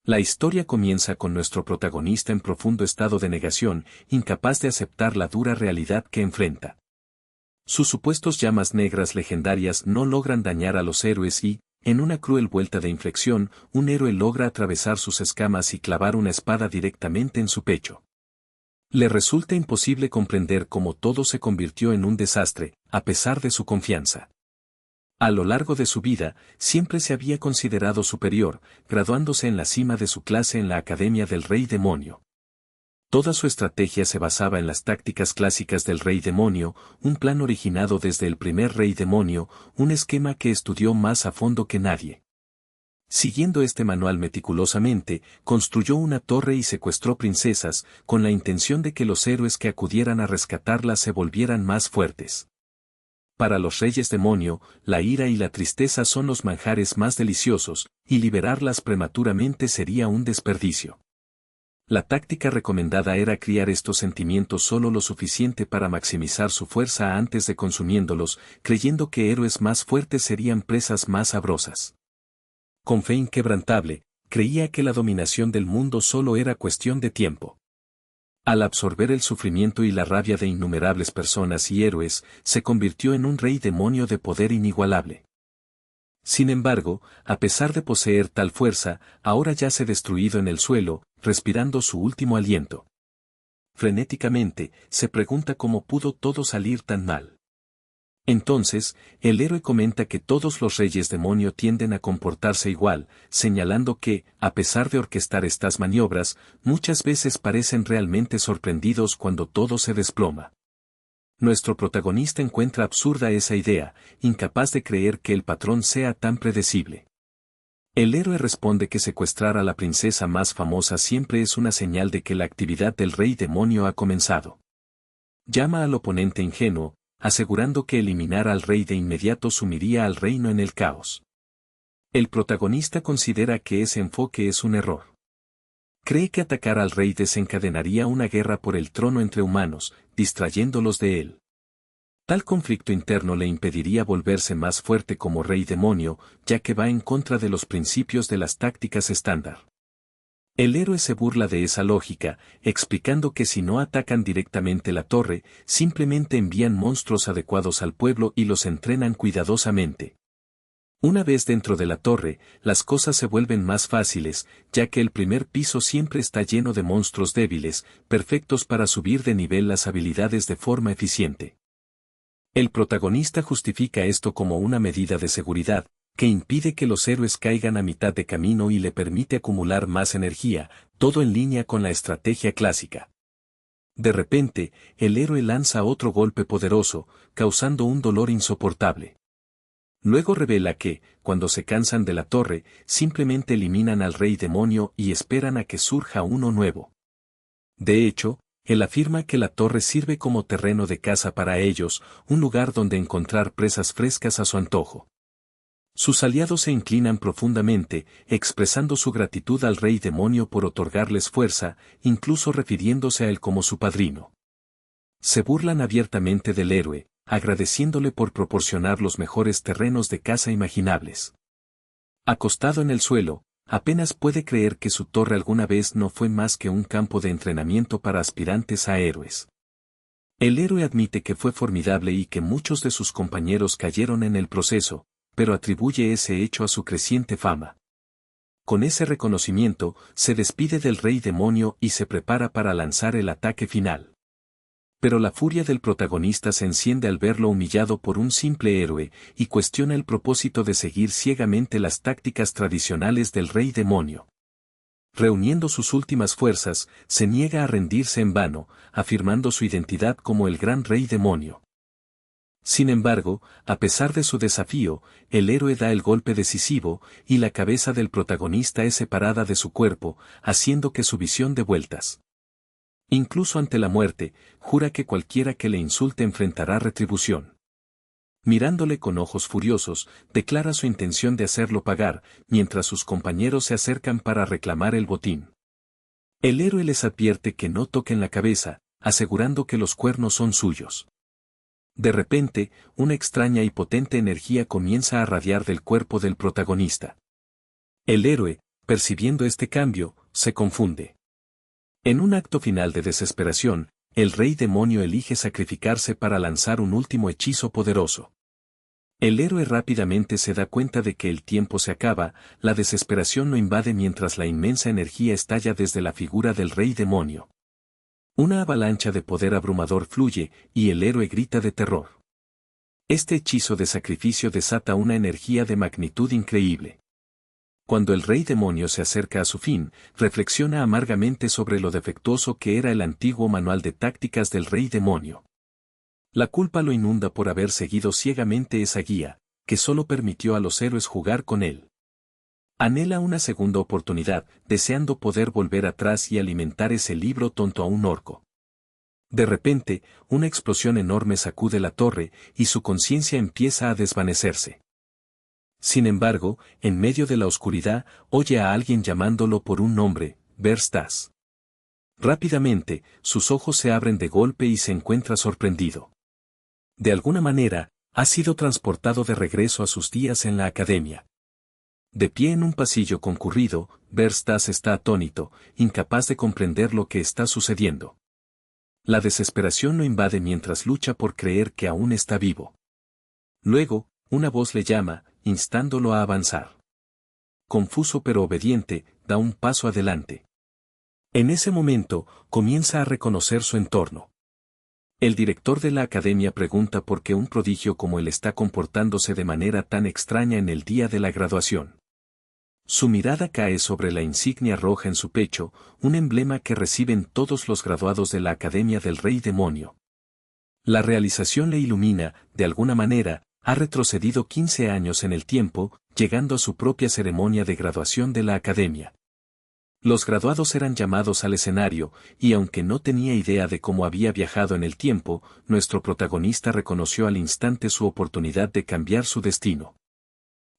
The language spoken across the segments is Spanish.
La historia comienza con nuestro protagonista en profundo estado de negación, incapaz de aceptar la dura realidad que enfrenta. Sus supuestos llamas negras legendarias no logran dañar a los héroes y, en una cruel vuelta de inflexión, un héroe logra atravesar sus escamas y clavar una espada directamente en su pecho. Le resulta imposible comprender cómo todo se convirtió en un desastre, a pesar de su confianza. A lo largo de su vida, siempre se había considerado superior, graduándose en la cima de su clase en la Academia del Rey Demonio. Toda su estrategia se basaba en las tácticas clásicas del Rey Demonio, un plan originado desde el primer Rey Demonio, un esquema que estudió más a fondo que nadie. Siguiendo este manual meticulosamente, construyó una torre y secuestró princesas, con la intención de que los héroes que acudieran a rescatarlas se volvieran más fuertes. Para los reyes demonio, la ira y la tristeza son los manjares más deliciosos, y liberarlas prematuramente sería un desperdicio. La táctica recomendada era criar estos sentimientos solo lo suficiente para maximizar su fuerza antes de consumiéndolos, creyendo que héroes más fuertes serían presas más sabrosas. Con fe inquebrantable, creía que la dominación del mundo solo era cuestión de tiempo. Al absorber el sufrimiento y la rabia de innumerables personas y héroes, se convirtió en un rey demonio de poder inigualable. Sin embargo, a pesar de poseer tal fuerza, ahora yace destruido en el suelo, respirando su último aliento. Frenéticamente, se pregunta cómo pudo todo salir tan mal. Entonces, el héroe comenta que todos los reyes demonio tienden a comportarse igual, señalando que, a pesar de orquestar estas maniobras, muchas veces parecen realmente sorprendidos cuando todo se desploma. Nuestro protagonista encuentra absurda esa idea, incapaz de creer que el patrón sea tan predecible. El héroe responde que secuestrar a la princesa más famosa siempre es una señal de que la actividad del rey demonio ha comenzado. Llama al oponente ingenuo, asegurando que eliminar al rey de inmediato sumiría al reino en el caos. El protagonista considera que ese enfoque es un error. Cree que atacar al rey desencadenaría una guerra por el trono entre humanos, distrayéndolos de él. Tal conflicto interno le impediría volverse más fuerte como rey demonio, ya que va en contra de los principios de las tácticas estándar. El héroe se burla de esa lógica, explicando que si no atacan directamente la torre, simplemente envían monstruos adecuados al pueblo y los entrenan cuidadosamente. Una vez dentro de la torre, las cosas se vuelven más fáciles, ya que el primer piso siempre está lleno de monstruos débiles, perfectos para subir de nivel las habilidades de forma eficiente. El protagonista justifica esto como una medida de seguridad, que impide que los héroes caigan a mitad de camino y le permite acumular más energía, todo en línea con la estrategia clásica. De repente, el héroe lanza otro golpe poderoso, causando un dolor insoportable. Luego revela que, cuando se cansan de la torre, simplemente eliminan al rey demonio y esperan a que surja uno nuevo. De hecho, él afirma que la torre sirve como terreno de caza para ellos, un lugar donde encontrar presas frescas a su antojo. Sus aliados se inclinan profundamente, expresando su gratitud al rey demonio por otorgarles fuerza, incluso refiriéndose a él como su padrino. Se burlan abiertamente del héroe, agradeciéndole por proporcionar los mejores terrenos de caza imaginables. Acostado en el suelo, apenas puede creer que su torre alguna vez no fue más que un campo de entrenamiento para aspirantes a héroes. El héroe admite que fue formidable y que muchos de sus compañeros cayeron en el proceso, pero atribuye ese hecho a su creciente fama. Con ese reconocimiento, se despide del rey demonio y se prepara para lanzar el ataque final. Pero la furia del protagonista se enciende al verlo humillado por un simple héroe, y cuestiona el propósito de seguir ciegamente las tácticas tradicionales del rey demonio. Reuniendo sus últimas fuerzas, se niega a rendirse en vano, afirmando su identidad como el gran rey demonio. Sin embargo, a pesar de su desafío, el héroe da el golpe decisivo, y la cabeza del protagonista es separada de su cuerpo, haciendo que su visión dé vueltas. Incluso ante la muerte, jura que cualquiera que le insulte enfrentará retribución. Mirándole con ojos furiosos, declara su intención de hacerlo pagar, mientras sus compañeros se acercan para reclamar el botín. El héroe les advierte que no toquen la cabeza, asegurando que los cuernos son suyos. De repente, una extraña y potente energía comienza a radiar del cuerpo del protagonista. El héroe, percibiendo este cambio, se confunde. En un acto final de desesperación, el rey demonio elige sacrificarse para lanzar un último hechizo poderoso. El héroe rápidamente se da cuenta de que el tiempo se acaba, la desesperación lo invade mientras la inmensa energía estalla desde la figura del rey demonio. Una avalancha de poder abrumador fluye, y el héroe grita de terror. Este hechizo de sacrificio desata una energía de magnitud increíble. Cuando el rey demonio se acerca a su fin, reflexiona amargamente sobre lo defectuoso que era el antiguo manual de tácticas del rey demonio. La culpa lo inunda por haber seguido ciegamente esa guía, que solo permitió a los héroes jugar con él. Anhela una segunda oportunidad, deseando poder volver atrás y alimentar ese libro tonto a un orco. De repente, una explosión enorme sacude la torre, y su conciencia empieza a desvanecerse. Sin embargo, en medio de la oscuridad, oye a alguien llamándolo por un nombre, Verstas. Rápidamente, sus ojos se abren de golpe y se encuentra sorprendido. De alguna manera, ha sido transportado de regreso a sus días en la academia. De pie en un pasillo concurrido, Verstas está atónito, incapaz de comprender lo que está sucediendo. La desesperación lo invade mientras lucha por creer que aún está vivo. Luego, una voz le llama, instándolo a avanzar. Confuso pero obediente, da un paso adelante. En ese momento, comienza a reconocer su entorno. El director de la academia pregunta por qué un prodigio como él está comportándose de manera tan extraña en el día de la graduación. Su mirada cae sobre la insignia roja en su pecho, un emblema que reciben todos los graduados de la Academia del Rey Demonio. La realización le ilumina, de alguna manera, ha retrocedido 15 años en el tiempo, llegando a su propia ceremonia de graduación de la academia. Los graduados eran llamados al escenario, y aunque no tenía idea de cómo había viajado en el tiempo, nuestro protagonista reconoció al instante su oportunidad de cambiar su destino.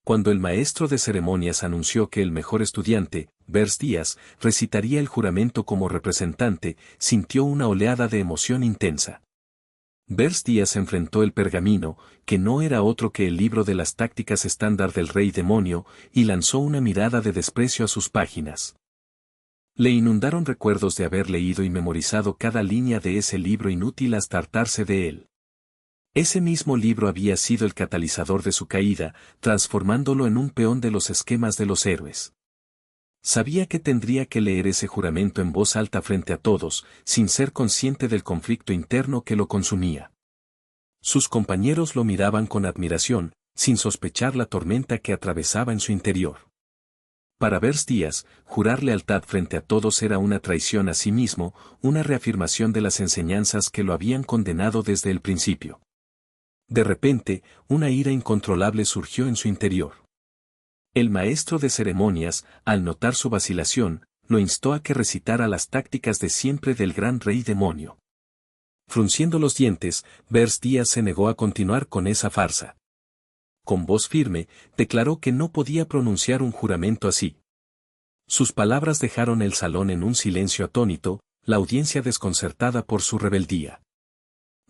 Cuando el maestro de ceremonias anunció que el mejor estudiante, Vers Díaz, recitaría el juramento como representante, sintió una oleada de emoción intensa. Vers Díaz enfrentó el pergamino, que no era otro que el libro de las tácticas estándar del rey demonio, y lanzó una mirada de desprecio a sus páginas. Le inundaron recuerdos de haber leído y memorizado cada línea de ese libro inútil hasta hartarse de él. Ese mismo libro había sido el catalizador de su caída, transformándolo en un peón de los esquemas de los héroes. Sabía que tendría que leer ese juramento en voz alta frente a todos, sin ser consciente del conflicto interno que lo consumía. Sus compañeros lo miraban con admiración, sin sospechar la tormenta que atravesaba en su interior. Para Vers Díaz, jurar lealtad frente a todos era una traición a sí mismo, una reafirmación de las enseñanzas que lo habían condenado desde el principio. De repente, una ira incontrolable surgió en su interior. El maestro de ceremonias, al notar su vacilación, lo instó a que recitara las tácticas de siempre del gran rey demonio. Frunciendo los dientes, Vers Díaz se negó a continuar con esa farsa. Con voz firme, declaró que no podía pronunciar un juramento así. Sus palabras dejaron el salón en un silencio atónito, la audiencia desconcertada por su rebeldía.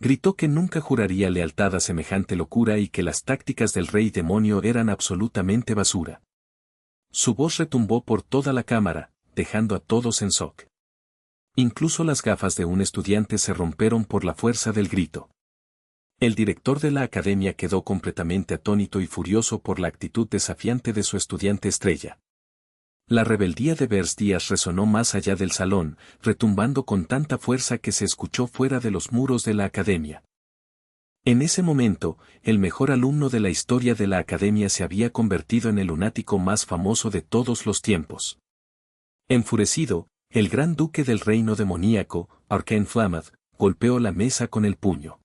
Gritó que nunca juraría lealtad a semejante locura y que las tácticas del rey demonio eran absolutamente basura. Su voz retumbó por toda la cámara, dejando a todos en shock. Incluso las gafas de un estudiante se rompieron por la fuerza del grito. El director de la academia quedó completamente atónito y furioso por la actitud desafiante de su estudiante estrella. La rebeldía de Vers Díaz resonó más allá del salón, retumbando con tanta fuerza que se escuchó fuera de los muros de la academia. En ese momento, el mejor alumno de la historia de la academia se había convertido en el lunático más famoso de todos los tiempos. Enfurecido, el gran duque del reino demoníaco, Arcane Flamad, golpeó la mesa con el puño.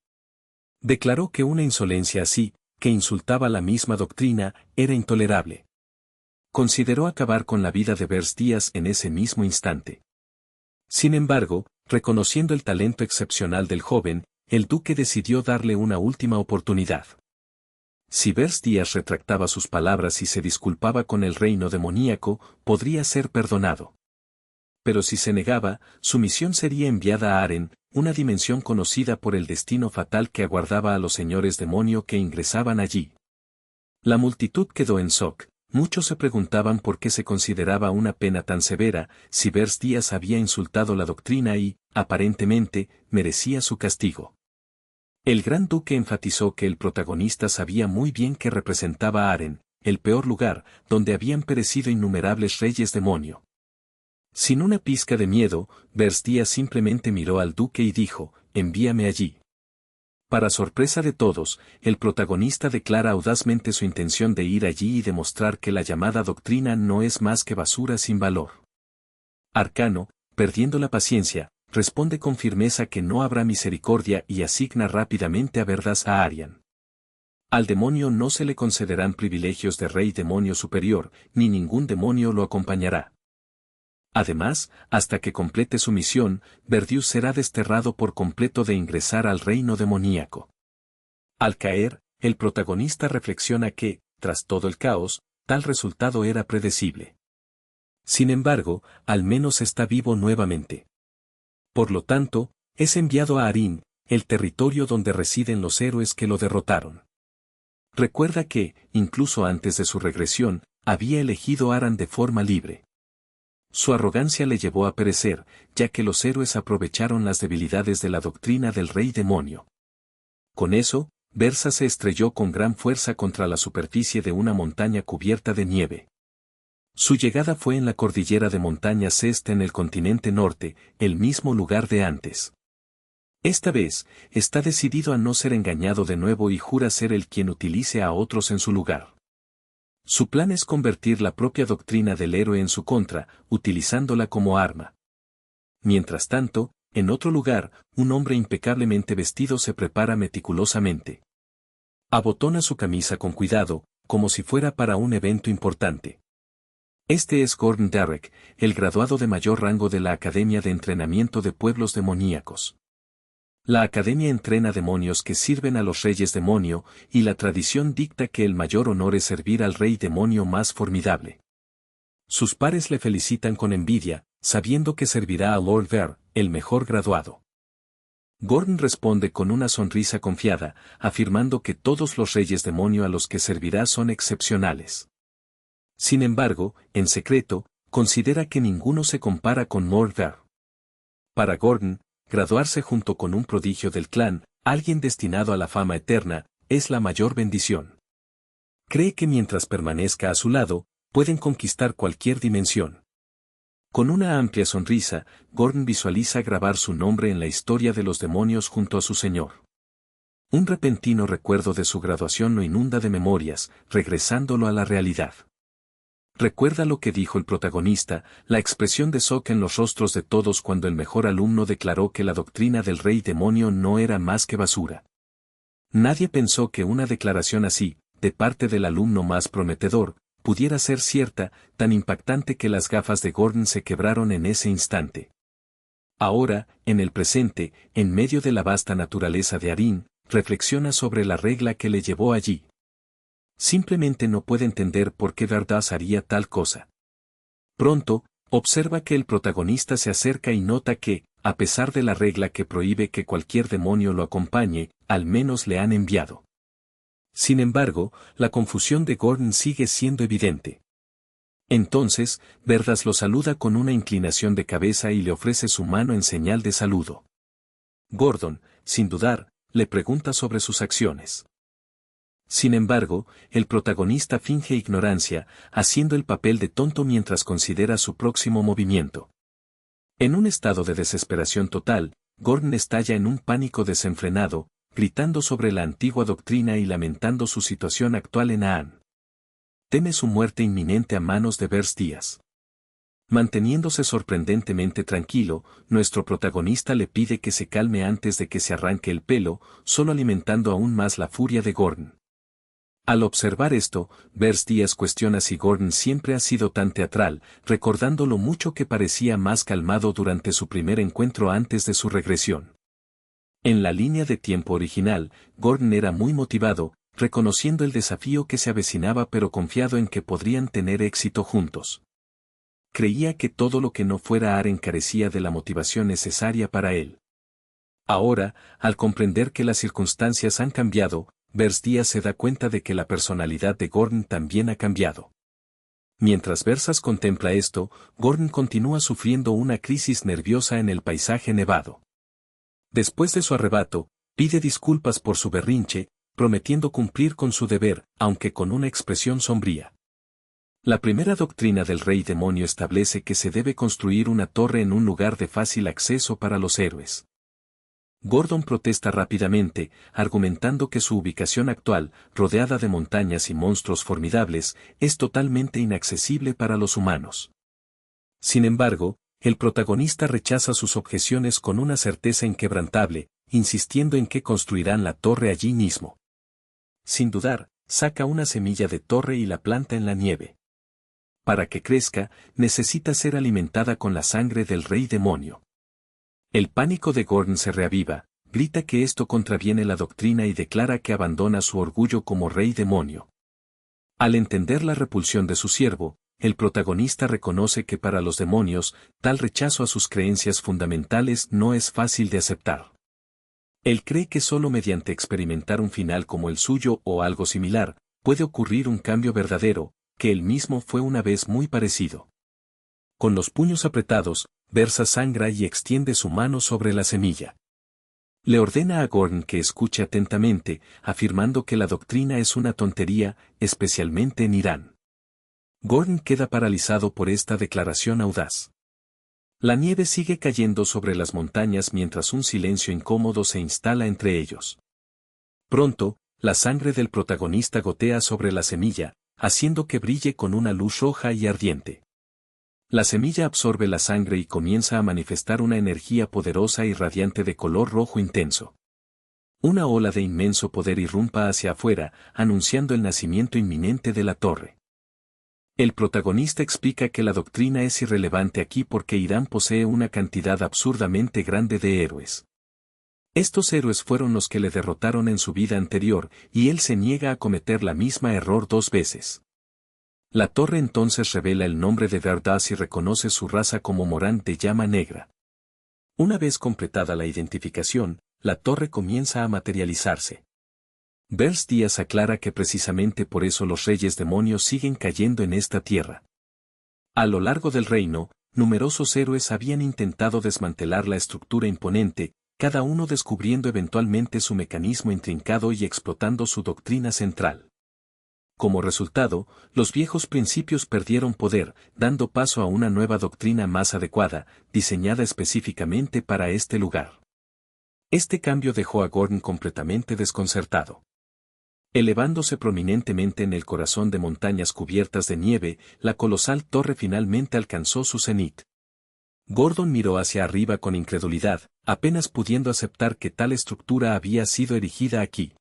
Declaró que una insolencia así, que insultaba la misma doctrina, era intolerable. Consideró acabar con la vida de Vers Díaz en ese mismo instante. Sin embargo, reconociendo el talento excepcional del joven, el duque decidió darle una última oportunidad. Si Vers Díaz retractaba sus palabras y se disculpaba con el reino demoníaco, podría ser perdonado. Pero si se negaba, su misión sería enviada a Aren, una dimensión conocida por el destino fatal que aguardaba a los señores demonio que ingresaban allí. La multitud quedó en shock, Muchos se preguntaban por qué se consideraba una pena tan severa, si Vers Díaz había insultado la doctrina y, aparentemente, merecía su castigo. El gran duque enfatizó que el protagonista sabía muy bien que representaba a Aren, el peor lugar, donde habían perecido innumerables reyes demonio. Sin una pizca de miedo, Vers Díaz simplemente miró al duque y dijo, envíame allí. Para sorpresa de todos, el protagonista declara audazmente su intención de ir allí y demostrar que la llamada doctrina no es más que basura sin valor. Arcano, perdiendo la paciencia, responde con firmeza que no habrá misericordia y asigna rápidamente a Verdas a Arian. Al demonio no se le concederán privilegios de rey demonio superior, ni ningún demonio lo acompañará. Además, hasta que complete su misión, Verdius será desterrado por completo de ingresar al reino demoníaco. Al caer, el protagonista reflexiona que, tras todo el caos, tal resultado era predecible. Sin embargo, al menos está vivo nuevamente. Por lo tanto, es enviado a Arín, el territorio donde residen los héroes que lo derrotaron. Recuerda que, incluso antes de su regresión, había elegido Aran de forma libre. Su arrogancia le llevó a perecer, ya que los héroes aprovecharon las debilidades de la doctrina del rey demonio. Con eso, Versa se estrelló con gran fuerza contra la superficie de una montaña cubierta de nieve. Su llegada fue en la cordillera de montañas este en el continente norte, el mismo lugar de antes. Esta vez, está decidido a no ser engañado de nuevo y jura ser el quien utilice a otros en su lugar. Su plan es convertir la propia doctrina del héroe en su contra, utilizándola como arma. Mientras tanto, en otro lugar, un hombre impecablemente vestido se prepara meticulosamente. Abotona su camisa con cuidado, como si fuera para un evento importante. Este es Gordon Darroch, el graduado de mayor rango de la Academia de Entrenamiento de Pueblos Demoníacos. La academia entrena demonios que sirven a los reyes demonio, y la tradición dicta que el mayor honor es servir al rey demonio más formidable. Sus pares le felicitan con envidia, sabiendo que servirá a Lord Ver, el mejor graduado. Gordon responde con una sonrisa confiada, afirmando que todos los reyes demonio a los que servirá son excepcionales. Sin embargo, en secreto, considera que ninguno se compara con Lord Ver. Para Gordon, graduarse junto con un prodigio del clan, alguien destinado a la fama eterna, es la mayor bendición. Cree que mientras permanezca a su lado, pueden conquistar cualquier dimensión. Con una amplia sonrisa, Gordon visualiza grabar su nombre en la historia de los demonios junto a su señor. Un repentino recuerdo de su graduación lo inunda de memorias, regresándolo a la realidad. Recuerda lo que dijo el protagonista, la expresión de shock en los rostros de todos cuando el mejor alumno declaró que la doctrina del rey demonio no era más que basura. Nadie pensó que una declaración así, de parte del alumno más prometedor, pudiera ser cierta, tan impactante que las gafas de Gordon se quebraron en ese instante. Ahora, en el presente, en medio de la vasta naturaleza de Arín, reflexiona sobre la regla que le llevó allí. Simplemente no puede entender por qué Verdas haría tal cosa. Pronto, observa que el protagonista se acerca y nota que, a pesar de la regla que prohíbe que cualquier demonio lo acompañe, al menos le han enviado. Sin embargo, la confusión de Gordon sigue siendo evidente. Entonces, Verdas lo saluda con una inclinación de cabeza y le ofrece su mano en señal de saludo. Gordon, sin dudar, le pregunta sobre sus acciones. Sin embargo, el protagonista finge ignorancia, haciendo el papel de tonto mientras considera su próximo movimiento. En un estado de desesperación total, Gordon estalla en un pánico desenfrenado, gritando sobre la antigua doctrina y lamentando su situación actual en Aan. Teme su muerte inminente a manos de Vers Díaz. Manteniéndose sorprendentemente tranquilo, nuestro protagonista le pide que se calme antes de que se arranque el pelo, solo alimentando aún más la furia de Gordon. Al observar esto, Vers Díaz cuestiona si Gordon siempre ha sido tan teatral, recordando lo mucho que parecía más calmado durante su primer encuentro antes de su regresión. En la línea de tiempo original, Gordon era muy motivado, reconociendo el desafío que se avecinaba pero confiado en que podrían tener éxito juntos. Creía que todo lo que no fuera Aren carecía de la motivación necesaria para él. Ahora, al comprender que las circunstancias han cambiado, Vers Díaz se da cuenta de que la personalidad de Gordon también ha cambiado. Mientras Versas contempla esto, Gordon continúa sufriendo una crisis nerviosa en el paisaje nevado. Después de su arrebato, pide disculpas por su berrinche, prometiendo cumplir con su deber, aunque con una expresión sombría. La primera doctrina del Rey Demonio establece que se debe construir una torre en un lugar de fácil acceso para los héroes. Gordon protesta rápidamente, argumentando que su ubicación actual, rodeada de montañas y monstruos formidables, es totalmente inaccesible para los humanos. Sin embargo, el protagonista rechaza sus objeciones con una certeza inquebrantable, insistiendo en que construirán la torre allí mismo. Sin dudar, saca una semilla de torre y la planta en la nieve. Para que crezca, necesita ser alimentada con la sangre del Rey Demonio. El pánico de Gordon se reaviva, grita que esto contraviene la doctrina y declara que abandona su orgullo como Rey Demonio. Al entender la repulsión de su siervo, el protagonista reconoce que para los demonios, tal rechazo a sus creencias fundamentales no es fácil de aceptar. Él cree que solo mediante experimentar un final como el suyo o algo similar, puede ocurrir un cambio verdadero, que él mismo fue una vez muy parecido. Con los puños apretados, Versas sangra y extiende su mano sobre la semilla. Le ordena a Gordon que escuche atentamente, afirmando que la doctrina es una tontería, especialmente en Irán. Gordon queda paralizado por esta declaración audaz. La nieve sigue cayendo sobre las montañas mientras un silencio incómodo se instala entre ellos. Pronto, la sangre del protagonista gotea sobre la semilla, haciendo que brille con una luz roja y ardiente. La semilla absorbe la sangre y comienza a manifestar una energía poderosa y radiante de color rojo intenso. Una ola de inmenso poder irrumpa hacia afuera, anunciando el nacimiento inminente de la torre. El protagonista explica que la doctrina es irrelevante aquí porque Irán posee una cantidad absurdamente grande de héroes. Estos héroes fueron los que le derrotaron en su vida anterior, y él se niega a cometer la misma error 2 veces. La torre entonces revela el nombre de Verdas y reconoce su raza como Morant de llama negra. Una vez completada la identificación, la torre comienza a materializarse. Vers Díaz aclara que precisamente por eso los reyes demonios siguen cayendo en esta tierra. A lo largo del reino, numerosos héroes habían intentado desmantelar la estructura imponente, cada uno descubriendo eventualmente su mecanismo intrincado y explotando su doctrina central. Como resultado, los viejos principios perdieron poder, dando paso a una nueva doctrina más adecuada, diseñada específicamente para este lugar. Este cambio dejó a Gordon completamente desconcertado. Elevándose prominentemente en el corazón de montañas cubiertas de nieve, la colosal torre finalmente alcanzó su cenit. Gordon miró hacia arriba con incredulidad, apenas pudiendo aceptar que tal estructura había sido erigida aquí.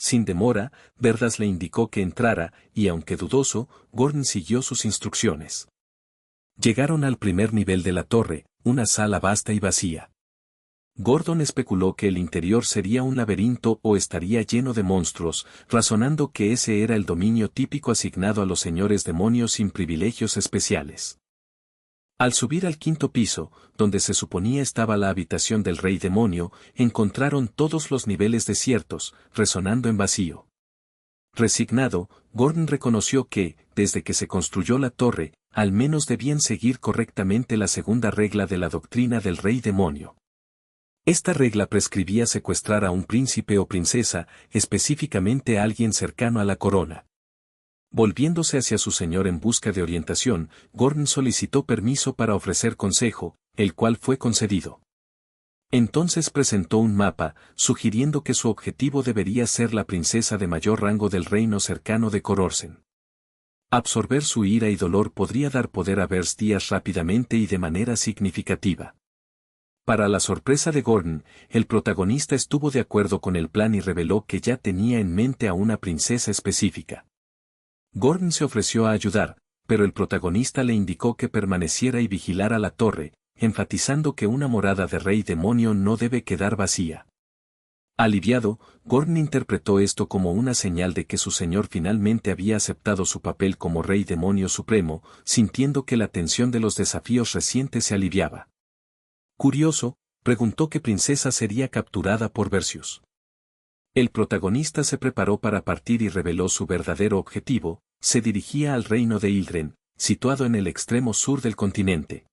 Sin demora, Verdas le indicó que entrara, y aunque dudoso, Gordon siguió sus instrucciones. Llegaron al primer nivel de la torre, una sala vasta y vacía. Gordon especuló que el interior sería un laberinto o estaría lleno de monstruos, razonando que ese era el dominio típico asignado a los señores demonios sin privilegios especiales. Al subir al 5º piso, donde se suponía estaba la habitación del Rey Demonio, encontraron todos los niveles desiertos, resonando en vacío. Resignado, Gordon reconoció que, desde que se construyó la torre, al menos debían seguir correctamente la segunda regla de la doctrina del Rey Demonio. Esta regla prescribía secuestrar a un príncipe o princesa, específicamente a alguien cercano a la corona. Volviéndose hacia su señor en busca de orientación, Gordon solicitó permiso para ofrecer consejo, el cual fue concedido. Entonces presentó un mapa, sugiriendo que su objetivo debería ser la princesa de mayor rango del reino cercano de Cororsen. Absorber su ira y dolor podría dar poder a Vers Díaz rápidamente y de manera significativa. Para la sorpresa de Gordon, el protagonista estuvo de acuerdo con el plan y reveló que ya tenía en mente a una princesa específica. Gordon se ofreció a ayudar, pero el protagonista le indicó que permaneciera y vigilara la torre, enfatizando que una morada de Rey Demonio no debe quedar vacía. Aliviado, Gordon interpretó esto como una señal de que su señor finalmente había aceptado su papel como Rey Demonio Supremo, sintiendo que la tensión de los desafíos recientes se aliviaba. Curioso, preguntó qué princesa sería capturada por Versius. El protagonista se preparó para partir y reveló su verdadero objetivo, Se dirigía al reino de Ildren, situado en el extremo sur del continente.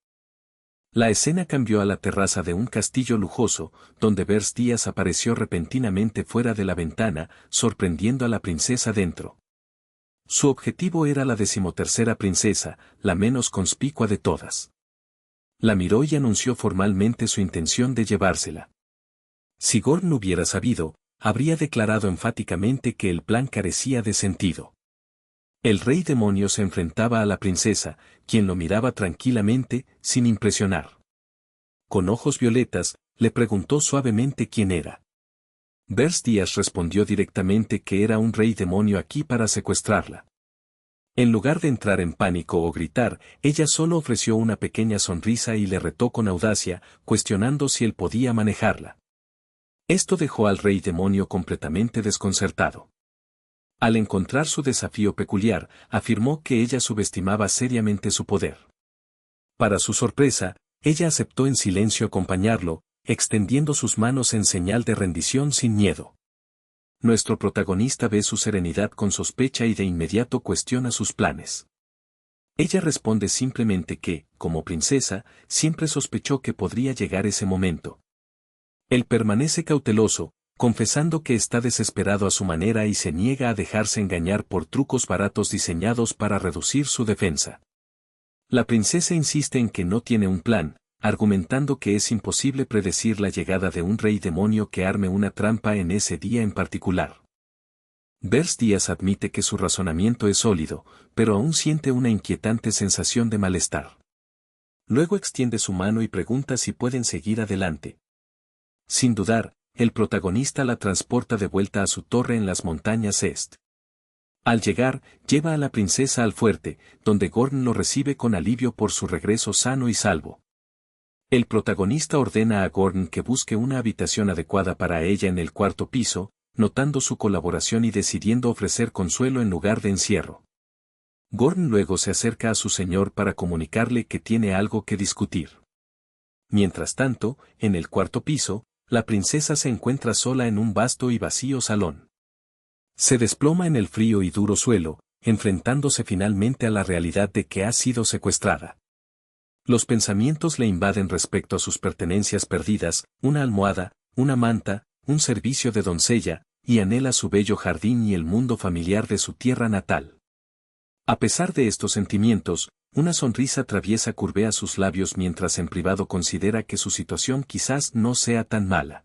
La escena cambió a la terraza de un castillo lujoso, donde Vers Díaz apareció repentinamente fuera de la ventana, sorprendiendo a la princesa dentro. Su objetivo era la 13ª princesa, la menos conspicua de todas. La miró y anunció formalmente su intención de llevársela. Si Gorn hubiera sabido, habría declarado enfáticamente que el plan carecía de sentido. El rey demonio se enfrentaba a la princesa, quien lo miraba tranquilamente, sin impresionar. Con ojos violetas, le preguntó suavemente quién era. Vers Díaz respondió directamente que era un rey demonio aquí para secuestrarla. En lugar de entrar en pánico o gritar, ella solo ofreció una pequeña sonrisa y le retó con audacia, cuestionando si él podía manejarla. Esto dejó al rey demonio completamente desconcertado. Al encontrar su desafío peculiar, afirmó que ella subestimaba seriamente su poder. Para su sorpresa, ella aceptó en silencio acompañarlo, extendiendo sus manos en señal de rendición sin miedo. Nuestro protagonista ve su serenidad con sospecha y de inmediato cuestiona sus planes. Ella responde simplemente que, como princesa, siempre sospechó que podría llegar ese momento. Él permanece cauteloso, confesando que está desesperado a su manera y se niega a dejarse engañar por trucos baratos diseñados para reducir su defensa. La princesa insiste en que no tiene un plan, argumentando que es imposible predecir la llegada de un rey demonio que arme una trampa en ese día en particular. Vers Díaz admite que su razonamiento es sólido, pero aún siente una inquietante sensación de malestar. Luego extiende su mano y pregunta si pueden seguir adelante. Sin dudar, el protagonista la transporta de vuelta a su torre en las montañas Est. Al llegar, lleva a la princesa al fuerte, donde Gorn lo recibe con alivio por su regreso sano y salvo. El protagonista ordena a Gorn que busque una habitación adecuada para ella en el 4º piso, notando su colaboración y decidiendo ofrecer consuelo en lugar de encierro. Gorn luego se acerca a su señor para comunicarle que tiene algo que discutir. Mientras tanto, en el 4º piso, la princesa se encuentra sola en un vasto y vacío salón. Se desploma en el frío y duro suelo, enfrentándose finalmente a la realidad de que ha sido secuestrada. Los pensamientos le invaden respecto a sus pertenencias perdidas, una almohada, una manta, un servicio de doncella, y anhela su bello jardín y el mundo familiar de su tierra natal. A pesar de estos sentimientos, una sonrisa traviesa curvea sus labios mientras en privado considera que su situación quizás no sea tan mala.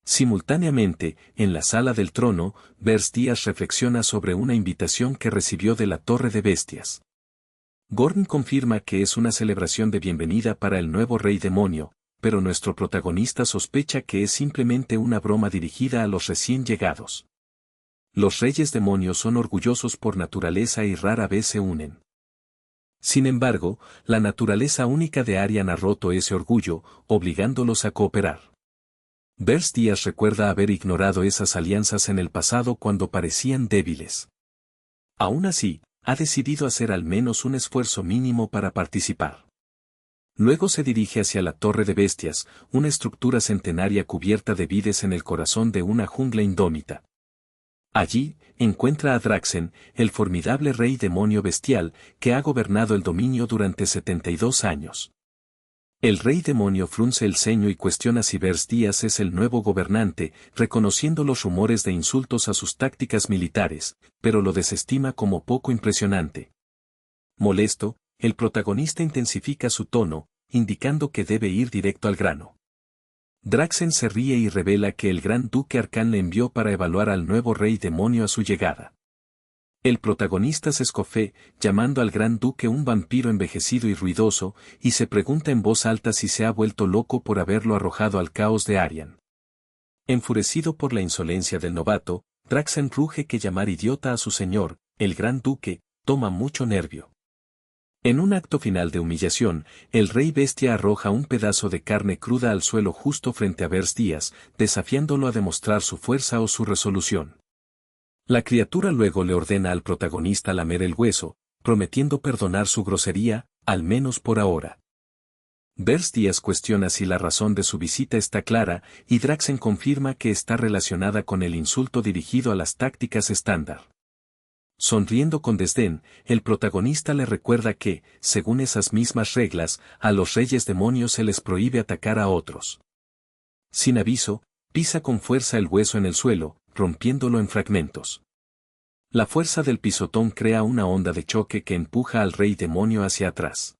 Simultáneamente, en la sala del trono, Vers Díaz reflexiona sobre una invitación que recibió de la Torre de Bestias. Gorn confirma que es una celebración de bienvenida para el nuevo rey demonio, pero nuestro protagonista sospecha que es simplemente una broma dirigida a los recién llegados. Los reyes demonios son orgullosos por naturaleza y rara vez se unen. Sin embargo, la naturaleza única de Aryan ha roto ese orgullo, obligándolos a cooperar. Vers Díaz recuerda haber ignorado esas alianzas en el pasado cuando parecían débiles. Aún así, ha decidido hacer al menos un esfuerzo mínimo para participar. Luego se dirige hacia la Torre de Bestias, una estructura centenaria cubierta de vides en el corazón de una jungla indómita. Allí, encuentra a Draxen, el formidable rey demonio bestial, que ha gobernado el dominio durante 72 años. El rey demonio frunce el ceño y cuestiona si Vers Díaz es el nuevo gobernante, reconociendo los rumores de insultos a sus tácticas militares, pero lo desestima como poco impresionante. Molesto, el protagonista intensifica su tono, indicando que debe ir directo al grano. Draxen se ríe y revela que el gran duque Arcán le envió para evaluar al nuevo rey demonio a su llegada. El protagonista se escofé, llamando al gran duque un vampiro envejecido y ruidoso, y se pregunta en voz alta si se ha vuelto loco por haberlo arrojado al caos de Aryan. Enfurecido por la insolencia del novato, Draxen ruge que llamar idiota a su señor, el gran duque, toma mucho nervio. En un acto final de humillación, el rey bestia arroja un pedazo de carne cruda al suelo justo frente a Vers Díaz, desafiándolo a demostrar su fuerza o su resolución. La criatura luego le ordena al protagonista lamer el hueso, prometiendo perdonar su grosería, al menos por ahora. Vers Díaz cuestiona si la razón de su visita está clara, y Draxen confirma que está relacionada con el insulto dirigido a las tácticas estándar. Sonriendo con desdén, el protagonista le recuerda que, según esas mismas reglas, a los reyes demonios se les prohíbe atacar a otros. Sin aviso, pisa con fuerza el hueso en el suelo, rompiéndolo en fragmentos. La fuerza del pisotón crea una onda de choque que empuja al rey demonio hacia atrás.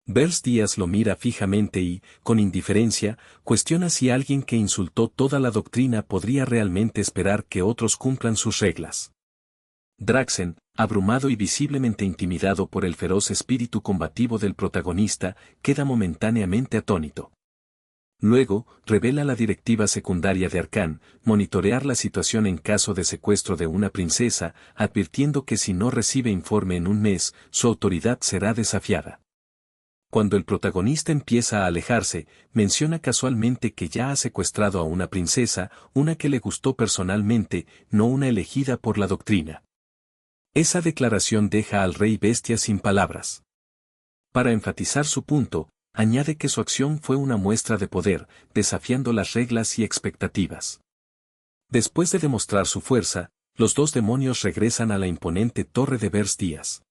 Vers Díaz lo mira fijamente y, con indiferencia, cuestiona si alguien que insultó toda la doctrina podría realmente esperar que otros cumplan sus reglas. Draxen, abrumado y visiblemente intimidado por el feroz espíritu combativo del protagonista, queda momentáneamente atónito. Luego, revela la directiva secundaria de Arcán, monitorear la situación en caso de secuestro de una princesa, advirtiendo que si no recibe informe en un mes, su autoridad será desafiada. Cuando el protagonista empieza a alejarse, menciona casualmente que ya ha secuestrado a una princesa, una que le gustó personalmente, no una elegida por la doctrina. Esa declaración deja al rey bestia sin palabras. Para enfatizar su punto, añade que su acción fue una muestra de poder, desafiando las reglas y expectativas. Después de demostrar su fuerza, los dos demonios regresan a la imponente torre de Vers Díaz.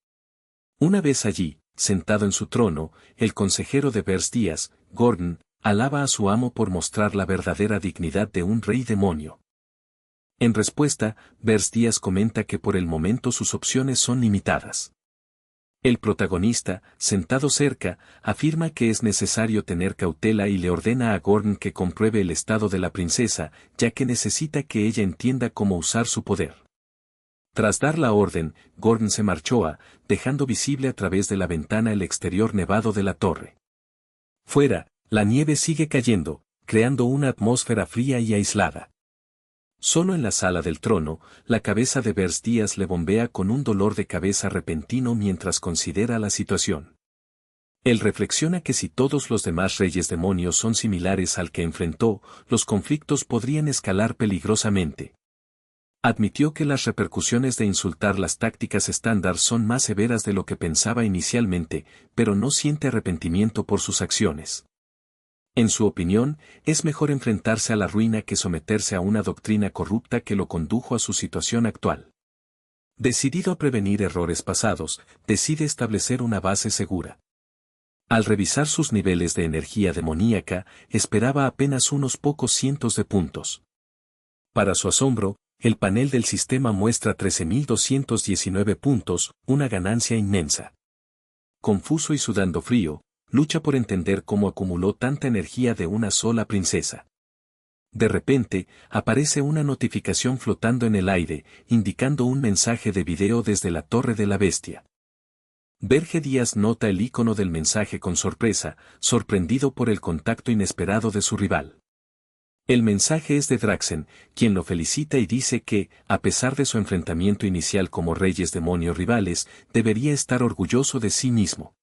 Una vez allí, sentado en su trono, el consejero de Vers Díaz, Gordon, alaba a su amo por mostrar la verdadera dignidad de un rey demonio. En respuesta, Vers Díaz comenta que por el momento sus opciones son limitadas. El protagonista, sentado cerca, afirma que es necesario tener cautela y le ordena a Gordon que compruebe el estado de la princesa, ya que necesita que ella entienda cómo usar su poder. Tras dar la orden, Gordon se marchó dejando visible a través de la ventana el exterior nevado de la torre. Fuera, la nieve sigue cayendo, creando una atmósfera fría y aislada. Solo en la sala del trono, la cabeza de Vers Díaz le bombea con un dolor de cabeza repentino mientras considera la situación. Él reflexiona que si todos los demás reyes demonios son similares al que enfrentó, los conflictos podrían escalar peligrosamente. Admitió que las repercusiones de insultar las tácticas estándar son más severas de lo que pensaba inicialmente, pero no siente arrepentimiento por sus acciones. En su opinión, es mejor enfrentarse a la ruina que someterse a una doctrina corrupta que lo condujo a su situación actual. Decidido a prevenir errores pasados, decide establecer una base segura. Al revisar sus niveles de energía demoníaca, esperaba apenas unos pocos cientos de puntos. Para su asombro, el panel del sistema muestra 13.219 puntos, una ganancia inmensa. Confuso y sudando frío, lucha por entender cómo acumuló tanta energía de una sola princesa. De repente, aparece una notificación flotando en el aire, indicando un mensaje de video desde la Torre de la Bestia. Verge Díaz nota el icono del mensaje con sorpresa, sorprendido por el contacto inesperado de su rival. El mensaje es de Draxen, quien lo felicita y dice que, a pesar de su enfrentamiento inicial como reyes demonio rivales, debería estar orgulloso de sí mismo.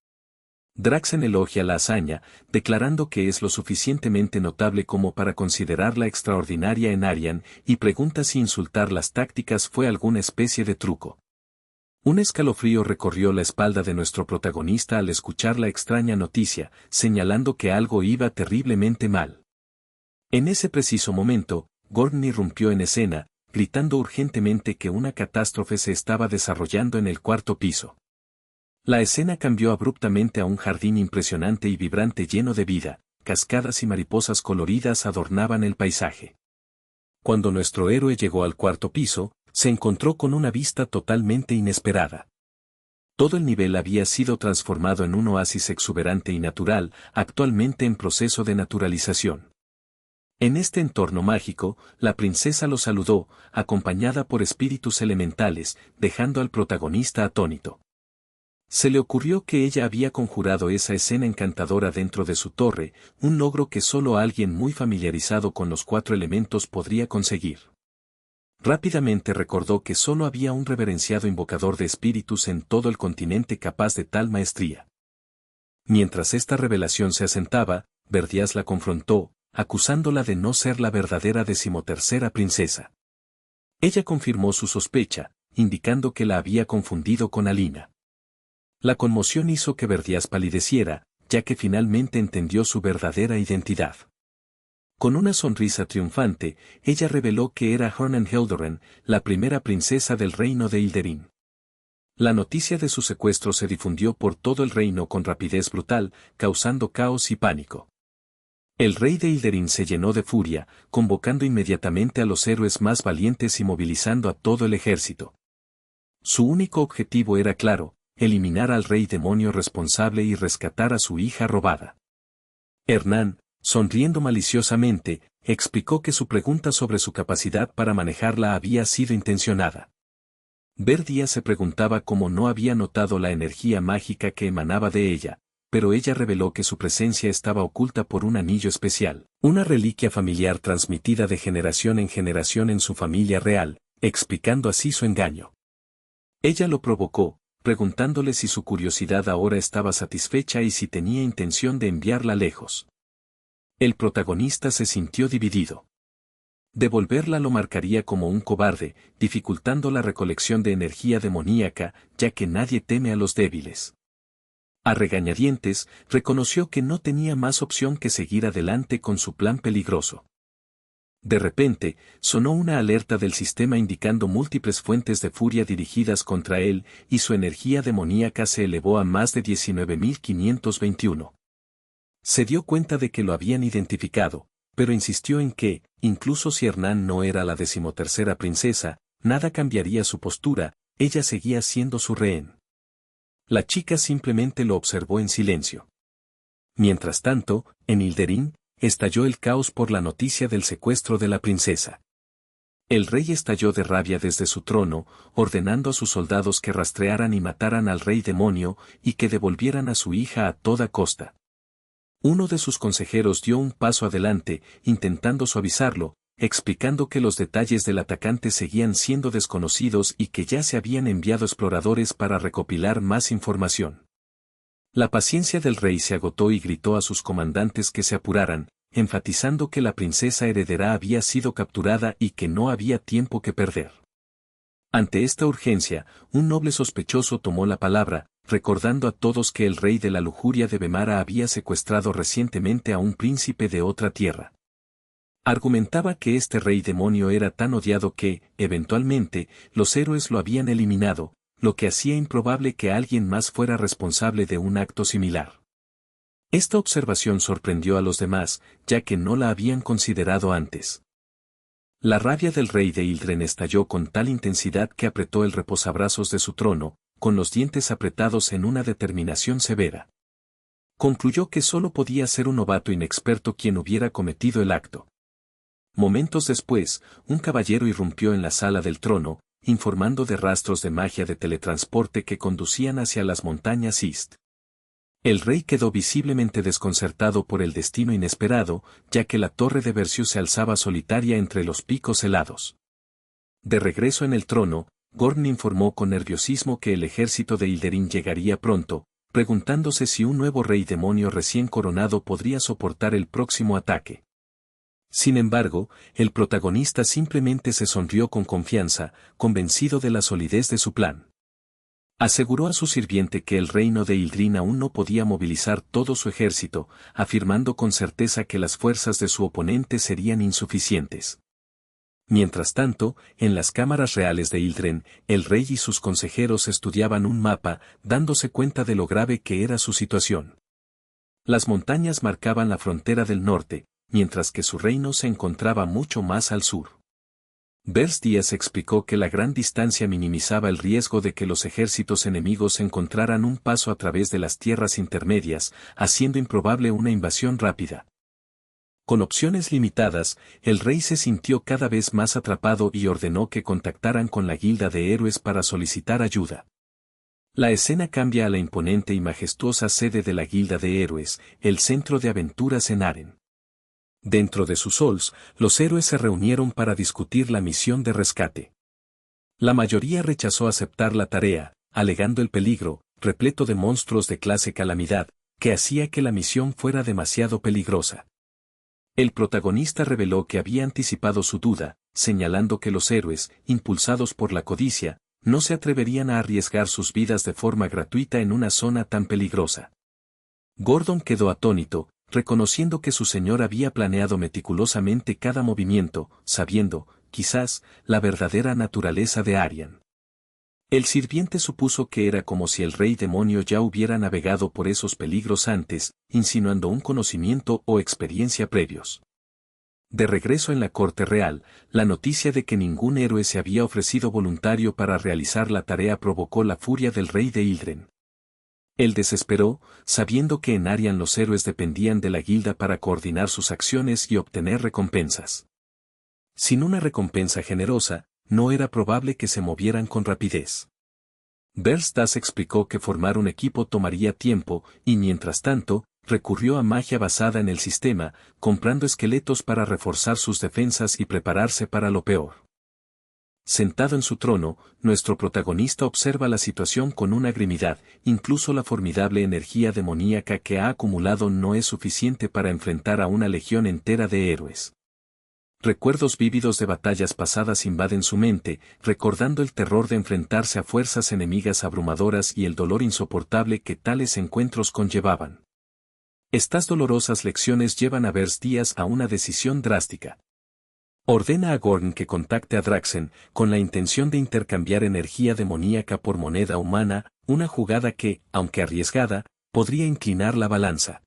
Draxen elogia la hazaña, declarando que es lo suficientemente notable como para considerarla extraordinaria en Arian, y pregunta si insultar las tácticas fue alguna especie de truco. Un escalofrío recorrió la espalda de nuestro protagonista al escuchar la extraña noticia, señalando que algo iba terriblemente mal. En ese preciso momento, Gordon irrumpió en escena, gritando urgentemente que una catástrofe se estaba desarrollando en el cuarto piso. La escena cambió abruptamente a un jardín impresionante y vibrante lleno de vida, cascadas y mariposas coloridas adornaban el paisaje. Cuando nuestro héroe llegó al cuarto piso, se encontró con una vista totalmente inesperada. Todo el nivel había sido transformado en un oasis exuberante y natural, actualmente en proceso de naturalización. En este entorno mágico, la princesa lo saludó, acompañada por espíritus elementales, dejando al protagonista atónito. Se le ocurrió que ella había conjurado esa escena encantadora dentro de su torre, un logro que solo alguien muy familiarizado con los 4 elementos podría conseguir. Rápidamente recordó que solo había un reverenciado invocador de espíritus en todo el continente capaz de tal maestría. Mientras esta revelación se asentaba, Verdiaz la confrontó, acusándola de no ser la verdadera 13ª princesa. Ella confirmó su sospecha, indicando que la había confundido con Alina. La conmoción hizo que Verdiaz palideciera, ya que finalmente entendió su verdadera identidad. Con una sonrisa triunfante, ella reveló que era Hornan Heldoren, la primera princesa del reino de Ilderin. La noticia de su secuestro se difundió por todo el reino con rapidez brutal, causando caos y pánico. El rey de Ilderín se llenó de furia, convocando inmediatamente a los héroes más valientes y movilizando a todo el ejército. Su único objetivo era claro: eliminar al rey demonio responsable y rescatar a su hija robada. Hernán, sonriendo maliciosamente, explicó que su pregunta sobre su capacidad para manejarla había sido intencionada. Verdía se preguntaba cómo no había notado la energía mágica que emanaba de ella, pero ella reveló que su presencia estaba oculta por un anillo especial, una reliquia familiar transmitida de generación en generación en su familia real, explicando así su engaño. Ella lo provocó, preguntándole si su curiosidad ahora estaba satisfecha y si tenía intención de enviarla lejos. El protagonista se sintió dividido. Devolverla lo marcaría como un cobarde, dificultando la recolección de energía demoníaca, ya que nadie teme a los débiles. A regañadientes, reconoció que no tenía más opción que seguir adelante con su plan peligroso. De repente, sonó una alerta del sistema indicando múltiples fuentes de furia dirigidas contra él, y su energía demoníaca se elevó a más de 19.521. Se dio cuenta de que lo habían identificado, pero insistió en que, incluso si Hernán no era la 13ª princesa, nada cambiaría su postura, ella seguía siendo su rehén. La chica simplemente lo observó en silencio. Mientras tanto, en Ilderín, estalló el caos por la noticia del secuestro de la princesa. El rey estalló de rabia desde su trono, ordenando a sus soldados que rastrearan y mataran al rey demonio y que devolvieran a su hija a toda costa. Uno de sus consejeros dio un paso adelante, intentando suavizarlo, explicando que los detalles del atacante seguían siendo desconocidos y que ya se habían enviado exploradores para recopilar más información. La paciencia del rey se agotó y gritó a sus comandantes que se apuraran, enfatizando que la princesa heredera había sido capturada y que no había tiempo que perder. Ante esta urgencia, un noble sospechoso tomó la palabra, recordando a todos que el rey de la lujuria de Bemara había secuestrado recientemente a un príncipe de otra tierra. Argumentaba que este rey demonio era tan odiado que, eventualmente, los héroes lo habían eliminado, lo que hacía improbable que alguien más fuera responsable de un acto similar. Esta observación sorprendió a los demás, ya que no la habían considerado antes. La rabia del rey de Ildren estalló con tal intensidad que apretó el reposabrazos de su trono, con los dientes apretados en una determinación severa. Concluyó que solo podía ser un novato inexperto quien hubiera cometido el acto. Momentos después, un caballero irrumpió en la sala del trono, informando de rastros de magia de teletransporte que conducían hacia las montañas Ist. El rey quedó visiblemente desconcertado por el destino inesperado, ya que la torre de Versius se alzaba solitaria entre los picos helados. De regreso en el trono, Gorn informó con nerviosismo que el ejército de Ilderín llegaría pronto, preguntándose si un nuevo rey demonio recién coronado podría soportar el próximo ataque. Sin embargo, el protagonista simplemente se sonrió con confianza, convencido de la solidez de su plan. Aseguró a su sirviente que el reino de Ildrin aún no podía movilizar todo su ejército, afirmando con certeza que las fuerzas de su oponente serían insuficientes. Mientras tanto, en las cámaras reales de Ildren, el rey y sus consejeros estudiaban un mapa, dándose cuenta de lo grave que era su situación. Las montañas marcaban la frontera del norte, mientras que su reino se encontraba mucho más al sur. Vers Díaz explicó que la gran distancia minimizaba el riesgo de que los ejércitos enemigos encontraran un paso a través de las tierras intermedias, haciendo improbable una invasión rápida. Con opciones limitadas, el rey se sintió cada vez más atrapado y ordenó que contactaran con la Guilda de Héroes para solicitar ayuda. La escena cambia a la imponente y majestuosa sede de la Guilda de Héroes, el centro de aventuras en Aren. Dentro de sus halls, los héroes se reunieron para discutir la misión de rescate. La mayoría rechazó aceptar la tarea, alegando el peligro, repleto de monstruos de clase calamidad, que hacía que la misión fuera demasiado peligrosa. El protagonista reveló que había anticipado su duda, señalando que los héroes, impulsados por la codicia, no se atreverían a arriesgar sus vidas de forma gratuita en una zona tan peligrosa. Gordon quedó atónito, reconociendo que su señor había planeado meticulosamente cada movimiento, sabiendo, quizás, la verdadera naturaleza de Aryan. El sirviente supuso que era como si el rey demonio ya hubiera navegado por esos peligros antes, insinuando un conocimiento o experiencia previos. De regreso en la corte real, la noticia de que ningún héroe se había ofrecido voluntario para realizar la tarea provocó la furia del rey de Ildren. Él desesperó, sabiendo que en Arian los héroes dependían de la guilda para coordinar sus acciones y obtener recompensas. Sin una recompensa generosa, no era probable que se movieran con rapidez. Verstas explicó que formar un equipo tomaría tiempo, y mientras tanto, recurrió a magia basada en el sistema, comprando esqueletos para reforzar sus defensas y prepararse para lo peor. Sentado en su trono, nuestro protagonista observa la situación con una grimidad, incluso la formidable energía demoníaca que ha acumulado no es suficiente para enfrentar a una legión entera de héroes. Recuerdos vívidos de batallas pasadas invaden su mente, recordando el terror de enfrentarse a fuerzas enemigas abrumadoras y el dolor insoportable que tales encuentros conllevaban. Estas dolorosas lecciones llevan a Verstías a una decisión drástica. Ordena a Gorn que contacte a Draxen, con la intención de intercambiar energía demoníaca por moneda humana, una jugada que, aunque arriesgada, podría inclinar la balanza.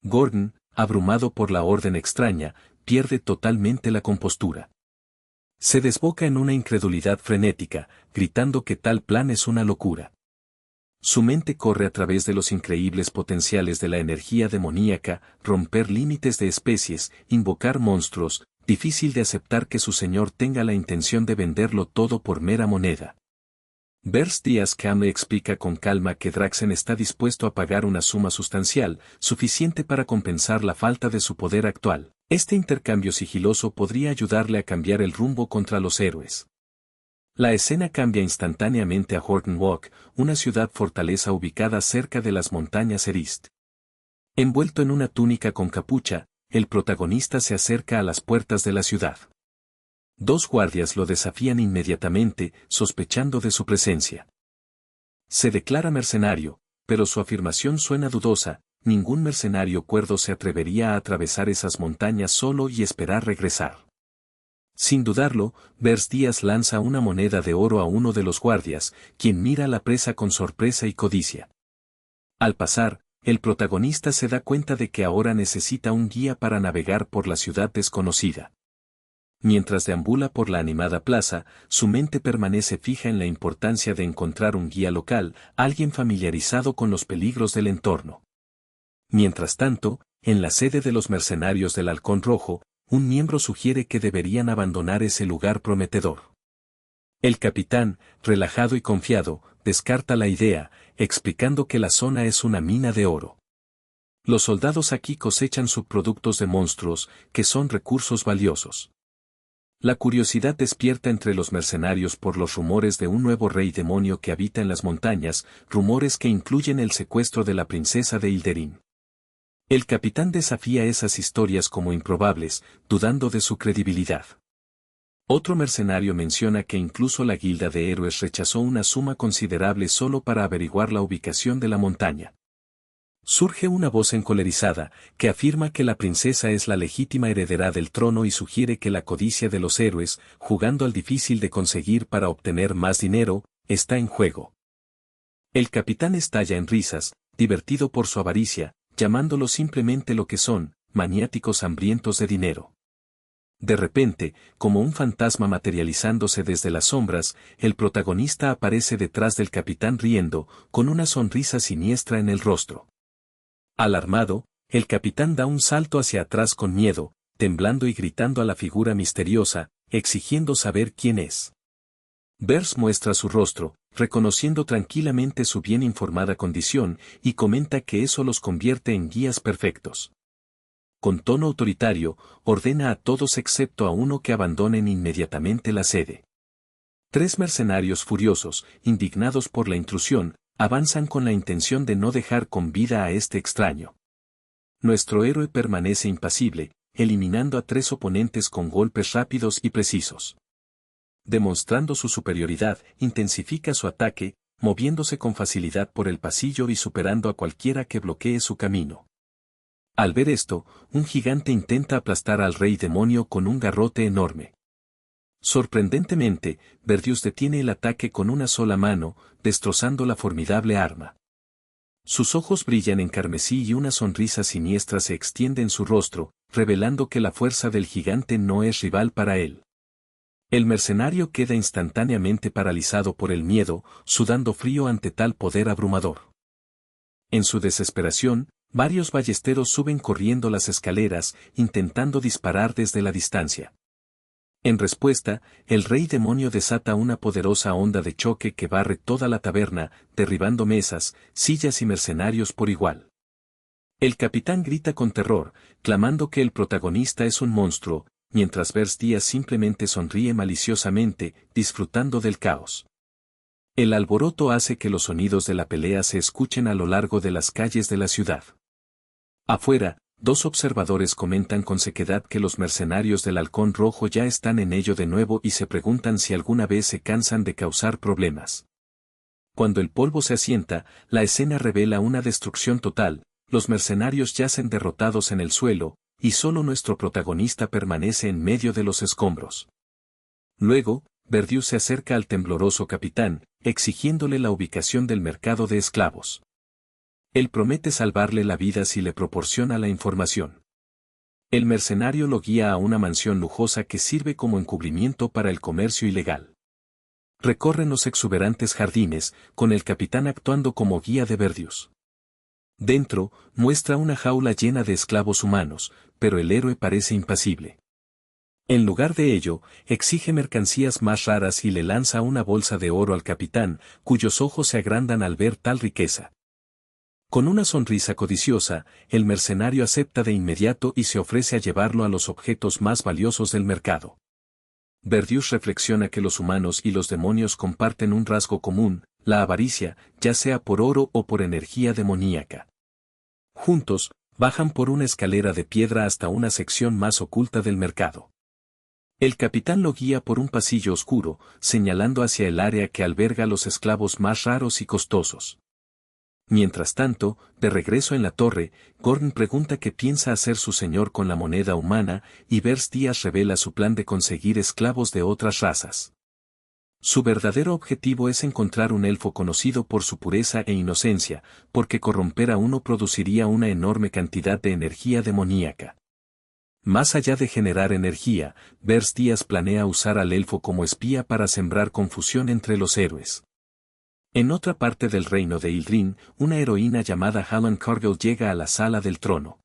Gorn, abrumado por la orden extraña, pierde totalmente la compostura. Se desboca en una incredulidad frenética, gritando que tal plan es una locura. Su mente corre a través de los increíbles potenciales de la energía demoníaca, romper límites de especies, invocar monstruos, difícil de aceptar que su señor tenga la intención de venderlo todo por mera moneda. Verstías Kame explica con calma que Draxen está dispuesto a pagar una suma sustancial, suficiente para compensar la falta de su poder actual. Este intercambio sigiloso podría ayudarle a cambiar el rumbo contra los héroes. La escena cambia instantáneamente a Hortonwalk, una ciudad-fortaleza ubicada cerca de las montañas Erist. Envuelto en una túnica con capucha, el protagonista se acerca a las puertas de la ciudad. Dos guardias lo desafían inmediatamente, sospechando de su presencia. Se declara mercenario, pero su afirmación suena dudosa. Ningún mercenario cuerdo se atrevería a atravesar esas montañas solo y esperar regresar. Sin dudarlo, Verstías lanza una moneda de oro a uno de los guardias, quien mira la presa con sorpresa y codicia. Al pasar, el protagonista se da cuenta de que ahora necesita un guía para navegar por la ciudad desconocida. Mientras deambula por la animada plaza, su mente permanece fija en la importancia de encontrar un guía local, alguien familiarizado con los peligros del entorno. Mientras tanto, en la sede de los mercenarios del Halcón Rojo, un miembro sugiere que deberían abandonar ese lugar prometedor. El capitán, relajado y confiado, descarta la idea, explicando que la zona es una mina de oro. Los soldados aquí cosechan subproductos de monstruos, que son recursos valiosos. La curiosidad despierta entre los mercenarios por los rumores de un nuevo rey demonio que habita en las montañas, rumores que incluyen el secuestro de la princesa de Ilderin. El capitán desafía esas historias como improbables, dudando de su credibilidad. Otro mercenario menciona que incluso la Guilda de Héroes rechazó una suma considerable solo para averiguar la ubicación de la montaña. Surge una voz encolerizada, que afirma que la princesa es la legítima heredera del trono y sugiere que la codicia de los héroes, jugando al difícil de conseguir para obtener más dinero, está en juego. El capitán estalla en risas, divertido por su avaricia, llamándolo simplemente lo que son, maniáticos hambrientos de dinero. De repente, como un fantasma materializándose desde las sombras, el protagonista aparece detrás del capitán riendo, con una sonrisa siniestra en el rostro. Alarmado, el capitán da un salto hacia atrás con miedo, temblando y gritando a la figura misteriosa, exigiendo saber quién es. Vers muestra su rostro, reconociendo tranquilamente su bien informada condición, y comenta que eso los convierte en guías perfectos. Con tono autoritario, ordena a todos excepto a uno que abandonen inmediatamente la sede. Tres mercenarios furiosos, indignados por la intrusión, avanzan con la intención de no dejar con vida a este extraño. Nuestro héroe permanece impasible, eliminando a tres oponentes con golpes rápidos y precisos. Demostrando su superioridad, intensifica su ataque, moviéndose con facilidad por el pasillo y superando a cualquiera que bloquee su camino. Al ver esto, un gigante intenta aplastar al rey demonio con un garrote enorme. Sorprendentemente, Verdius detiene el ataque con una sola mano, destrozando la formidable arma. Sus ojos brillan en carmesí y una sonrisa siniestra se extiende en su rostro, revelando que la fuerza del gigante no es rival para él. El mercenario queda instantáneamente paralizado por el miedo, sudando frío ante tal poder abrumador. En su desesperación, varios ballesteros suben corriendo las escaleras, intentando disparar desde la distancia. En respuesta, el rey demonio desata una poderosa onda de choque que barre toda la taberna, derribando mesas, sillas y mercenarios por igual. El capitán grita con terror, clamando que el protagonista es un monstruo, mientras Vers Díaz simplemente sonríe maliciosamente, disfrutando del caos. El alboroto hace que los sonidos de la pelea se escuchen a lo largo de las calles de la ciudad. Afuera, dos observadores comentan con sequedad que los mercenarios del Halcón Rojo ya están en ello de nuevo y se preguntan si alguna vez se cansan de causar problemas. Cuando el polvo se asienta, la escena revela una destrucción total, los mercenarios yacen derrotados en el suelo, y solo nuestro protagonista permanece en medio de los escombros. Luego, Verdius se acerca al tembloroso capitán, exigiéndole la ubicación del mercado de esclavos. Él promete salvarle la vida si le proporciona la información. El mercenario lo guía a una mansión lujosa que sirve como encubrimiento para el comercio ilegal. Recorren los exuberantes jardines, con el capitán actuando como guía de Verdius. Dentro, muestra una jaula llena de esclavos humanos, pero el héroe parece impasible. En lugar de ello, exige mercancías más raras y le lanza una bolsa de oro al capitán, cuyos ojos se agrandan al ver tal riqueza. Con una sonrisa codiciosa, el mercenario acepta de inmediato y se ofrece a llevarlo a los objetos más valiosos del mercado. Verdius reflexiona que los humanos y los demonios comparten un rasgo común, la avaricia, ya sea por oro o por energía demoníaca. Juntos, bajan por una escalera de piedra hasta una sección más oculta del mercado. El capitán lo guía por un pasillo oscuro, señalando hacia el área que alberga los esclavos más raros y costosos. Mientras tanto, de regreso en la torre, Gordon pregunta qué piensa hacer su señor con la moneda humana y Vers Díaz revela su plan de conseguir esclavos de otras razas. Su verdadero objetivo es encontrar un elfo conocido por su pureza e inocencia, porque corromper a uno produciría una enorme cantidad de energía demoníaca. Más allá de generar energía, Vers Díaz planea usar al elfo como espía para sembrar confusión entre los héroes. En otra parte del reino de Ildrin, una heroína llamada Helen Cargill llega a la sala del trono.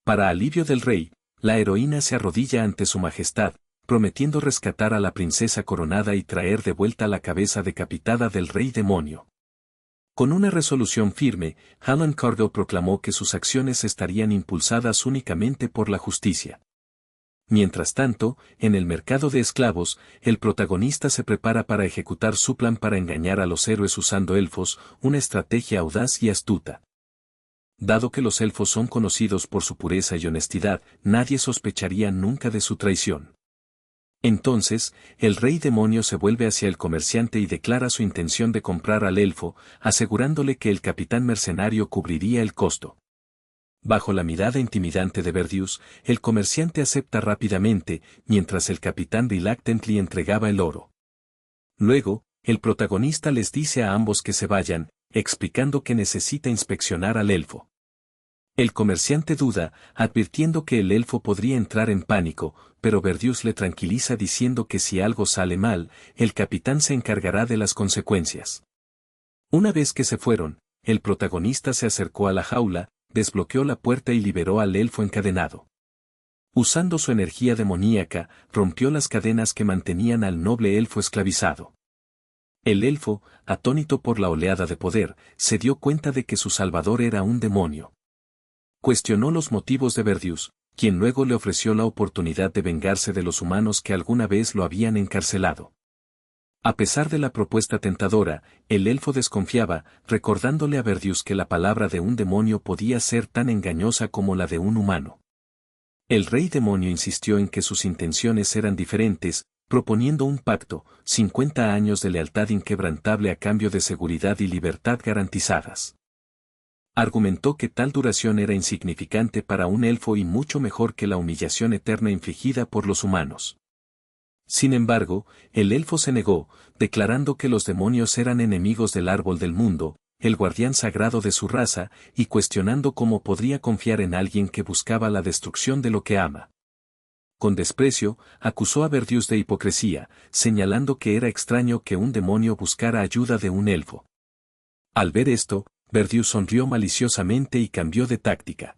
Para alivio del rey, la heroína se arrodilla ante su majestad, prometiendo rescatar a la princesa coronada y traer de vuelta la cabeza decapitada del rey demonio. Con una resolución firme, Helen Cargill proclamó que sus acciones estarían impulsadas únicamente por la justicia. Mientras tanto, en el mercado de esclavos, el protagonista se prepara para ejecutar su plan para engañar a los héroes usando elfos, una estrategia audaz y astuta. Dado que los elfos son conocidos por su pureza y honestidad, nadie sospecharía nunca de su traición. Entonces, el rey demonio se vuelve hacia el comerciante y declara su intención de comprar al elfo, asegurándole que el capitán mercenario cubriría el costo. Bajo la mirada intimidante de Verdius, el comerciante acepta rápidamente, mientras el capitán reluctantly entregaba el oro. Luego, el protagonista les dice a ambos que se vayan, explicando que necesita inspeccionar al elfo. El comerciante duda, advirtiendo que el elfo podría entrar en pánico, pero Verdius le tranquiliza diciendo que si algo sale mal, el capitán se encargará de las consecuencias. Una vez que se fueron, el protagonista se acercó a la jaula, desbloqueó la puerta y liberó al elfo encadenado. Usando su energía demoníaca, rompió las cadenas que mantenían al noble elfo esclavizado. El elfo, atónito por la oleada de poder, se dio cuenta de que su salvador era un demonio. Cuestionó los motivos de Verdius, quien luego le ofreció la oportunidad de vengarse de los humanos que alguna vez lo habían encarcelado. A pesar de la propuesta tentadora, el elfo desconfiaba, recordándole a Verdius que la palabra de un demonio podía ser tan engañosa como la de un humano. El rey demonio insistió en que sus intenciones eran diferentes, proponiendo un pacto, 50 años de lealtad inquebrantable a cambio de seguridad y libertad garantizadas. Argumentó que tal duración era insignificante para un elfo y mucho mejor que la humillación eterna infligida por los humanos. Sin embargo, el elfo se negó, declarando que los demonios eran enemigos del árbol del mundo, el guardián sagrado de su raza, y cuestionando cómo podría confiar en alguien que buscaba la destrucción de lo que ama. Con desprecio, acusó a Verdius de hipocresía, señalando que era extraño que un demonio buscara ayuda de un elfo. Al ver esto, Verdius sonrió maliciosamente y cambió de táctica.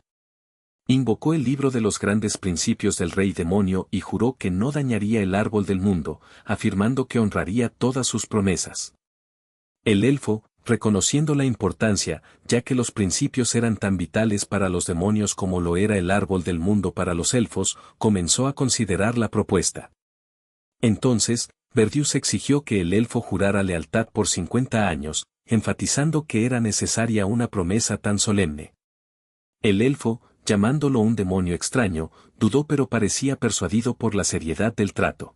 Invocó el libro de los grandes principios del rey demonio y juró que no dañaría el árbol del mundo, afirmando que honraría todas sus promesas. El elfo, reconociendo la importancia, ya que los principios eran tan vitales para los demonios como lo era el árbol del mundo para los elfos, comenzó a considerar la propuesta. Entonces, Verdius exigió que el elfo jurara lealtad por 50 años, enfatizando que era necesaria una promesa tan solemne. El elfo, llamándolo un demonio extraño, dudó pero parecía persuadido por la seriedad del trato.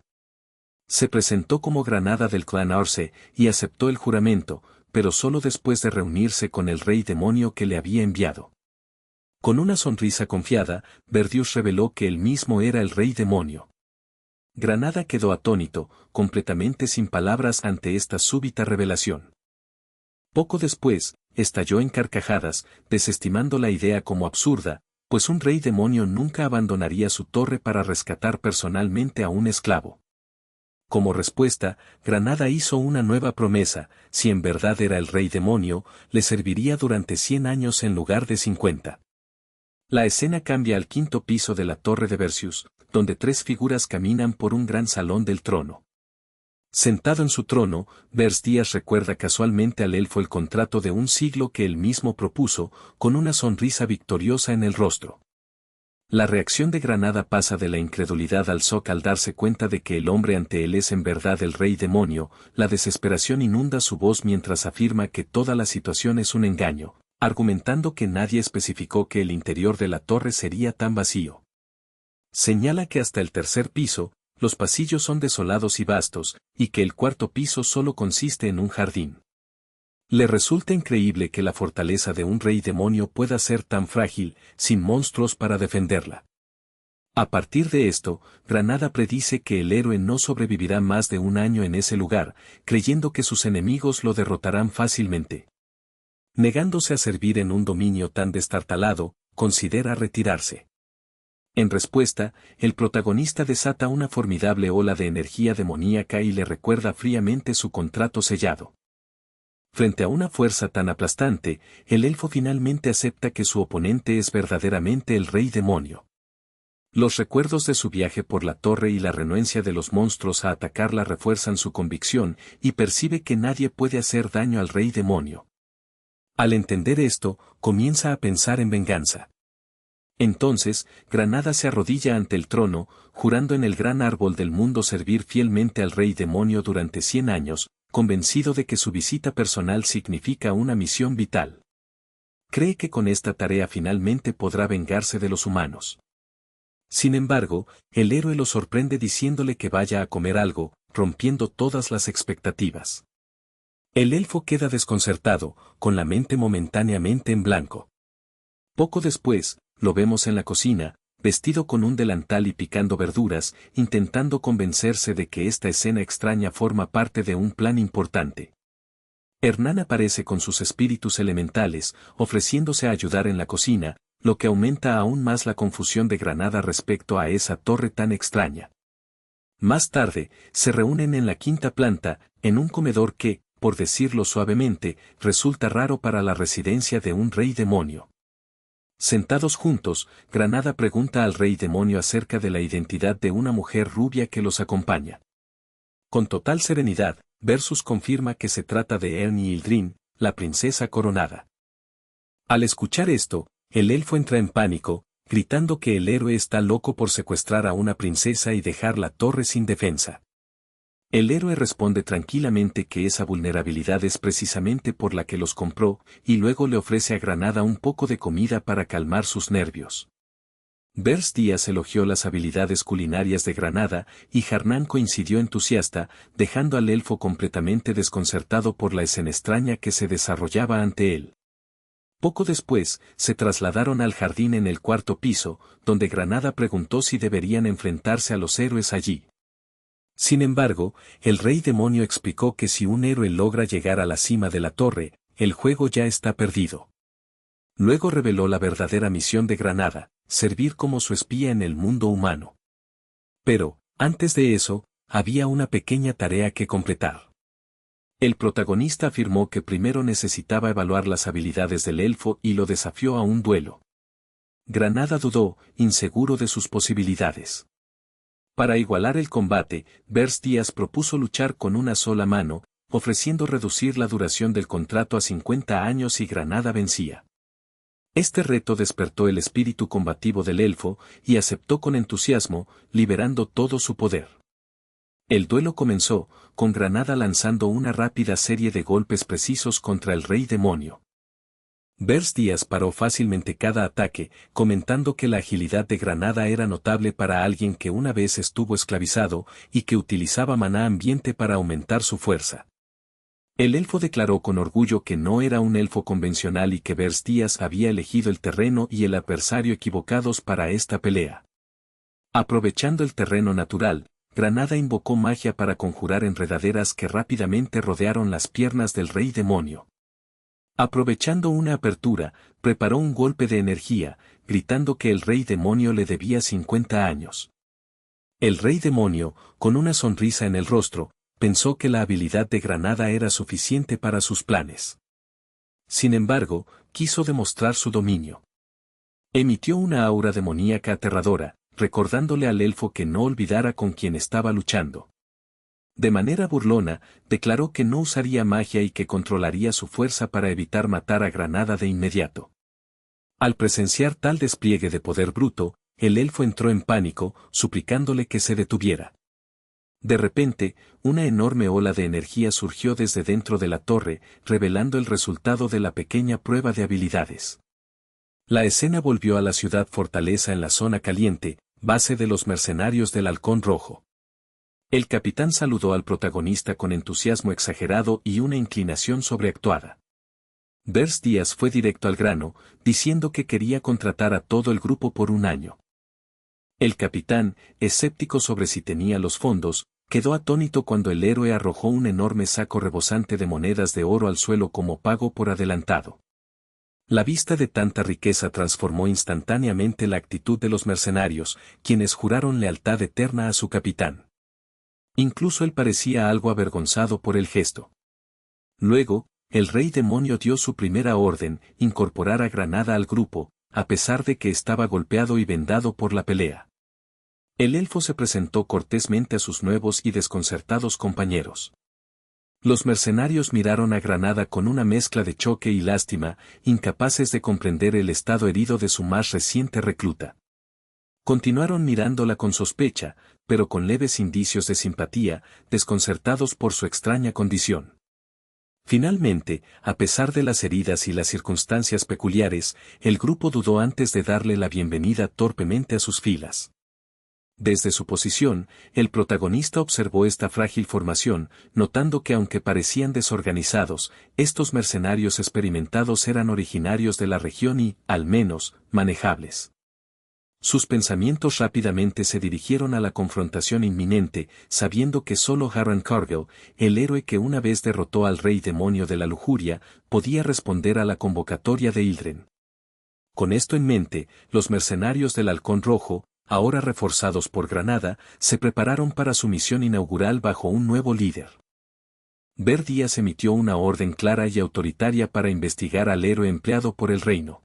Se presentó como granada del clan Arce y aceptó el juramento, pero solo después de reunirse con el rey demonio que le había enviado. Con una sonrisa confiada, Verdius reveló que él mismo era el rey demonio. Granada quedó atónito, completamente sin palabras ante esta súbita revelación. Poco después, estalló en carcajadas, desestimando la idea como absurda, pues un rey demonio nunca abandonaría su torre para rescatar personalmente a un esclavo. Como respuesta, Granada hizo una nueva promesa: si en verdad era el rey demonio, le serviría durante 100 años en lugar de 50. La escena cambia al quinto piso de la torre de Verdius, donde 3 figuras caminan por un gran salón del trono. Sentado en su trono, Verdius recuerda casualmente al elfo el contrato de un siglo que él mismo propuso, con una sonrisa victoriosa en el rostro. La reacción de Granada pasa de la incredulidad al shock al darse cuenta de que el hombre ante él es en verdad el rey demonio. La desesperación inunda su voz mientras afirma que toda la situación es un engaño, argumentando que nadie especificó que el interior de la torre sería tan vacío. Señala que hasta el tercer piso, los pasillos son desolados y vastos, y que el cuarto piso solo consiste en un jardín. Le resulta increíble que la fortaleza de un rey demonio pueda ser tan frágil, sin monstruos para defenderla. A partir de esto, Granada predice que el héroe no sobrevivirá más de 1 año en ese lugar, creyendo que sus enemigos lo derrotarán fácilmente. Negándose a servir en un dominio tan destartalado, considera retirarse. En respuesta, el protagonista desata una formidable ola de energía demoníaca y le recuerda fríamente su contrato sellado. Frente a una fuerza tan aplastante, el elfo finalmente acepta que su oponente es verdaderamente el rey demonio. Los recuerdos de su viaje por la torre y la renuencia de los monstruos a atacarla refuerzan su convicción, y percibe que nadie puede hacer daño al rey demonio. Al entender esto, comienza a pensar en venganza. Entonces, Granada se arrodilla ante el trono, jurando en el gran árbol del mundo servir fielmente al rey demonio durante 100 años, convencido de que su visita personal significa una misión vital. Cree que con esta tarea finalmente podrá vengarse de los humanos. Sin embargo, el héroe lo sorprende diciéndole que vaya a comer algo, rompiendo todas las expectativas. El elfo queda desconcertado, con la mente momentáneamente en blanco. Poco después, lo vemos en la cocina, vestido con un delantal y picando verduras, intentando convencerse de que esta escena extraña forma parte de un plan importante. Hernán aparece con sus espíritus elementales, ofreciéndose a ayudar en la cocina, lo que aumenta aún más la confusión de Granada respecto a esa torre tan extraña. Más tarde, se reúnen en la quinta planta, en un comedor que, por decirlo suavemente, resulta raro para la residencia de un rey demonio. Sentados juntos, Granada pregunta al rey demonio acerca de la identidad de una mujer rubia que los acompaña. Con total serenidad, Versus confirma que se trata de Ernie Ildrin, la princesa coronada. Al escuchar esto, el elfo entra en pánico, gritando que el héroe está loco por secuestrar a una princesa y dejar la torre sin defensa. El héroe responde tranquilamente que esa vulnerabilidad es precisamente por la que los compró, y luego le ofrece a Granada un poco de comida para calmar sus nervios. Verdius elogió las habilidades culinarias de Granada, y Hernán coincidió entusiasta, dejando al elfo completamente desconcertado por la escena extraña que se desarrollaba ante él. Poco después, se trasladaron al jardín en el cuarto piso, donde Granada preguntó si deberían enfrentarse a los héroes allí. Sin embargo, el rey demonio explicó que si un héroe logra llegar a la cima de la torre, el juego ya está perdido. Luego reveló la verdadera misión de Granada, servir como su espía en el mundo humano. Pero, antes de eso, había una pequeña tarea que completar. El protagonista afirmó que primero necesitaba evaluar las habilidades del elfo y lo desafió a un duelo. Granada dudó, inseguro de sus posibilidades. Para igualar el combate, Bers Díaz propuso luchar con una sola mano, ofreciendo reducir la duración del contrato a 50 años si Granada vencía. Este reto despertó el espíritu combativo del elfo, y aceptó con entusiasmo, liberando todo su poder. El duelo comenzó, con Granada lanzando una rápida serie de golpes precisos contra el rey demonio. Bers Díaz paró fácilmente cada ataque, comentando que la agilidad de Granada era notable para alguien que una vez estuvo esclavizado, y que utilizaba maná ambiente para aumentar su fuerza. El elfo declaró con orgullo que no era un elfo convencional y que Bers Díaz había elegido el terreno y el adversario equivocados para esta pelea. Aprovechando el terreno natural, Granada invocó magia para conjurar enredaderas que rápidamente rodearon las piernas del rey demonio. Aprovechando una apertura, preparó un golpe de energía, gritando que el rey demonio le debía 50 años. El rey demonio, con una sonrisa en el rostro, pensó que la habilidad de Granada era suficiente para sus planes. Sin embargo, quiso demostrar su dominio. Emitió una aura demoníaca aterradora, recordándole al elfo que no olvidara con quien estaba luchando. De manera burlona, declaró que no usaría magia y que controlaría su fuerza para evitar matar a Granada de inmediato. Al presenciar tal despliegue de poder bruto, el elfo entró en pánico, suplicándole que se detuviera. De repente, una enorme ola de energía surgió desde dentro de la torre, revelando el resultado de la pequeña prueba de habilidades. La escena volvió a la ciudad fortaleza en la zona caliente, base de los mercenarios del Halcón Rojo. El capitán saludó al protagonista con entusiasmo exagerado y una inclinación sobreactuada. Bers Díaz fue directo al grano, diciendo que quería contratar a todo el grupo por un año. El capitán, escéptico sobre si tenía los fondos, quedó atónito cuando el héroe arrojó un enorme saco rebosante de monedas de oro al suelo como pago por adelantado. La vista de tanta riqueza transformó instantáneamente la actitud de los mercenarios, quienes juraron lealtad eterna a su capitán. Incluso él parecía algo avergonzado por el gesto. Luego, el rey demonio dio su primera orden, incorporar a Granada al grupo, a pesar de que estaba golpeado y vendado por la pelea. El elfo se presentó cortésmente a sus nuevos y desconcertados compañeros. Los mercenarios miraron a Granada con una mezcla de choque y lástima, incapaces de comprender el estado herido de su más reciente recluta. Continuaron mirándola con sospecha, pero con leves indicios de simpatía, desconcertados por su extraña condición. Finalmente, a pesar de las heridas y las circunstancias peculiares, el grupo dudó antes de darle la bienvenida torpemente a sus filas. Desde su posición, el protagonista observó esta frágil formación, notando que aunque parecían desorganizados, estos mercenarios experimentados eran originarios de la región y, al menos, manejables. Sus pensamientos rápidamente se dirigieron a la confrontación inminente, sabiendo que solo Harren Cargill, el héroe que una vez derrotó al rey demonio de la lujuria, podía responder a la convocatoria de Ildren. Con esto en mente, los mercenarios del Halcón Rojo, ahora reforzados por Granada, se prepararon para su misión inaugural bajo un nuevo líder. Bers Díaz emitió una orden clara y autoritaria para investigar al héroe empleado por el reino.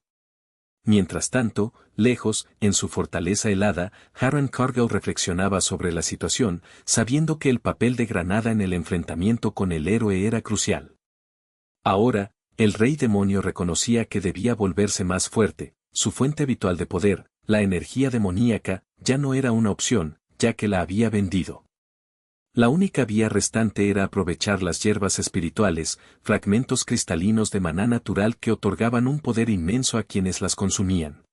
Mientras tanto, lejos, en su fortaleza helada, Harren Cargill reflexionaba sobre la situación, sabiendo que el papel de Granada en el enfrentamiento con el héroe era crucial. Ahora, el rey demonio reconocía que debía volverse más fuerte, su fuente habitual de poder, la energía demoníaca, ya no era una opción, ya que la había vendido. La única vía restante era aprovechar las hierbas espirituales, fragmentos cristalinos de maná natural que otorgaban un poder inmenso a quienes las consumían.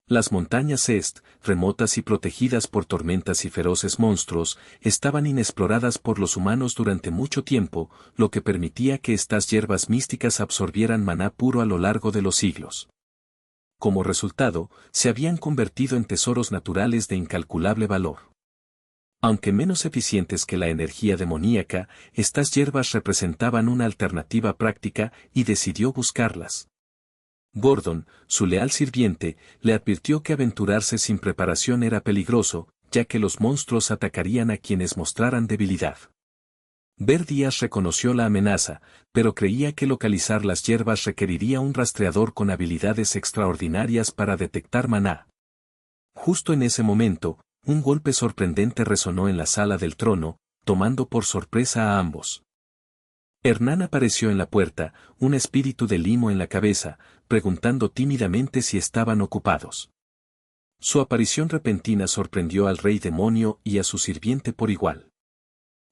Las montañas Est, remotas y protegidas por tormentas y feroces monstruos, estaban inexploradas por los humanos durante mucho tiempo, lo que permitía que estas hierbas místicas absorbieran maná puro a lo largo de los siglos. Como resultado, se habían convertido en tesoros naturales de incalculable valor. Aunque menos eficientes que la energía demoníaca, estas hierbas representaban una alternativa práctica y decidió buscarlas. Gordon, su leal sirviente, le advirtió que aventurarse sin preparación era peligroso, ya que los monstruos atacarían a quienes mostraran debilidad. Ver Díaz reconoció la amenaza, pero creía que localizar las hierbas requeriría un rastreador con habilidades extraordinarias para detectar maná. Justo en ese momento, un golpe sorprendente resonó en la sala del trono, tomando por sorpresa a ambos. Hernán apareció en la puerta, un espíritu de limo en la cabeza, preguntando tímidamente si estaban ocupados. Su aparición repentina sorprendió al rey demonio y a su sirviente por igual.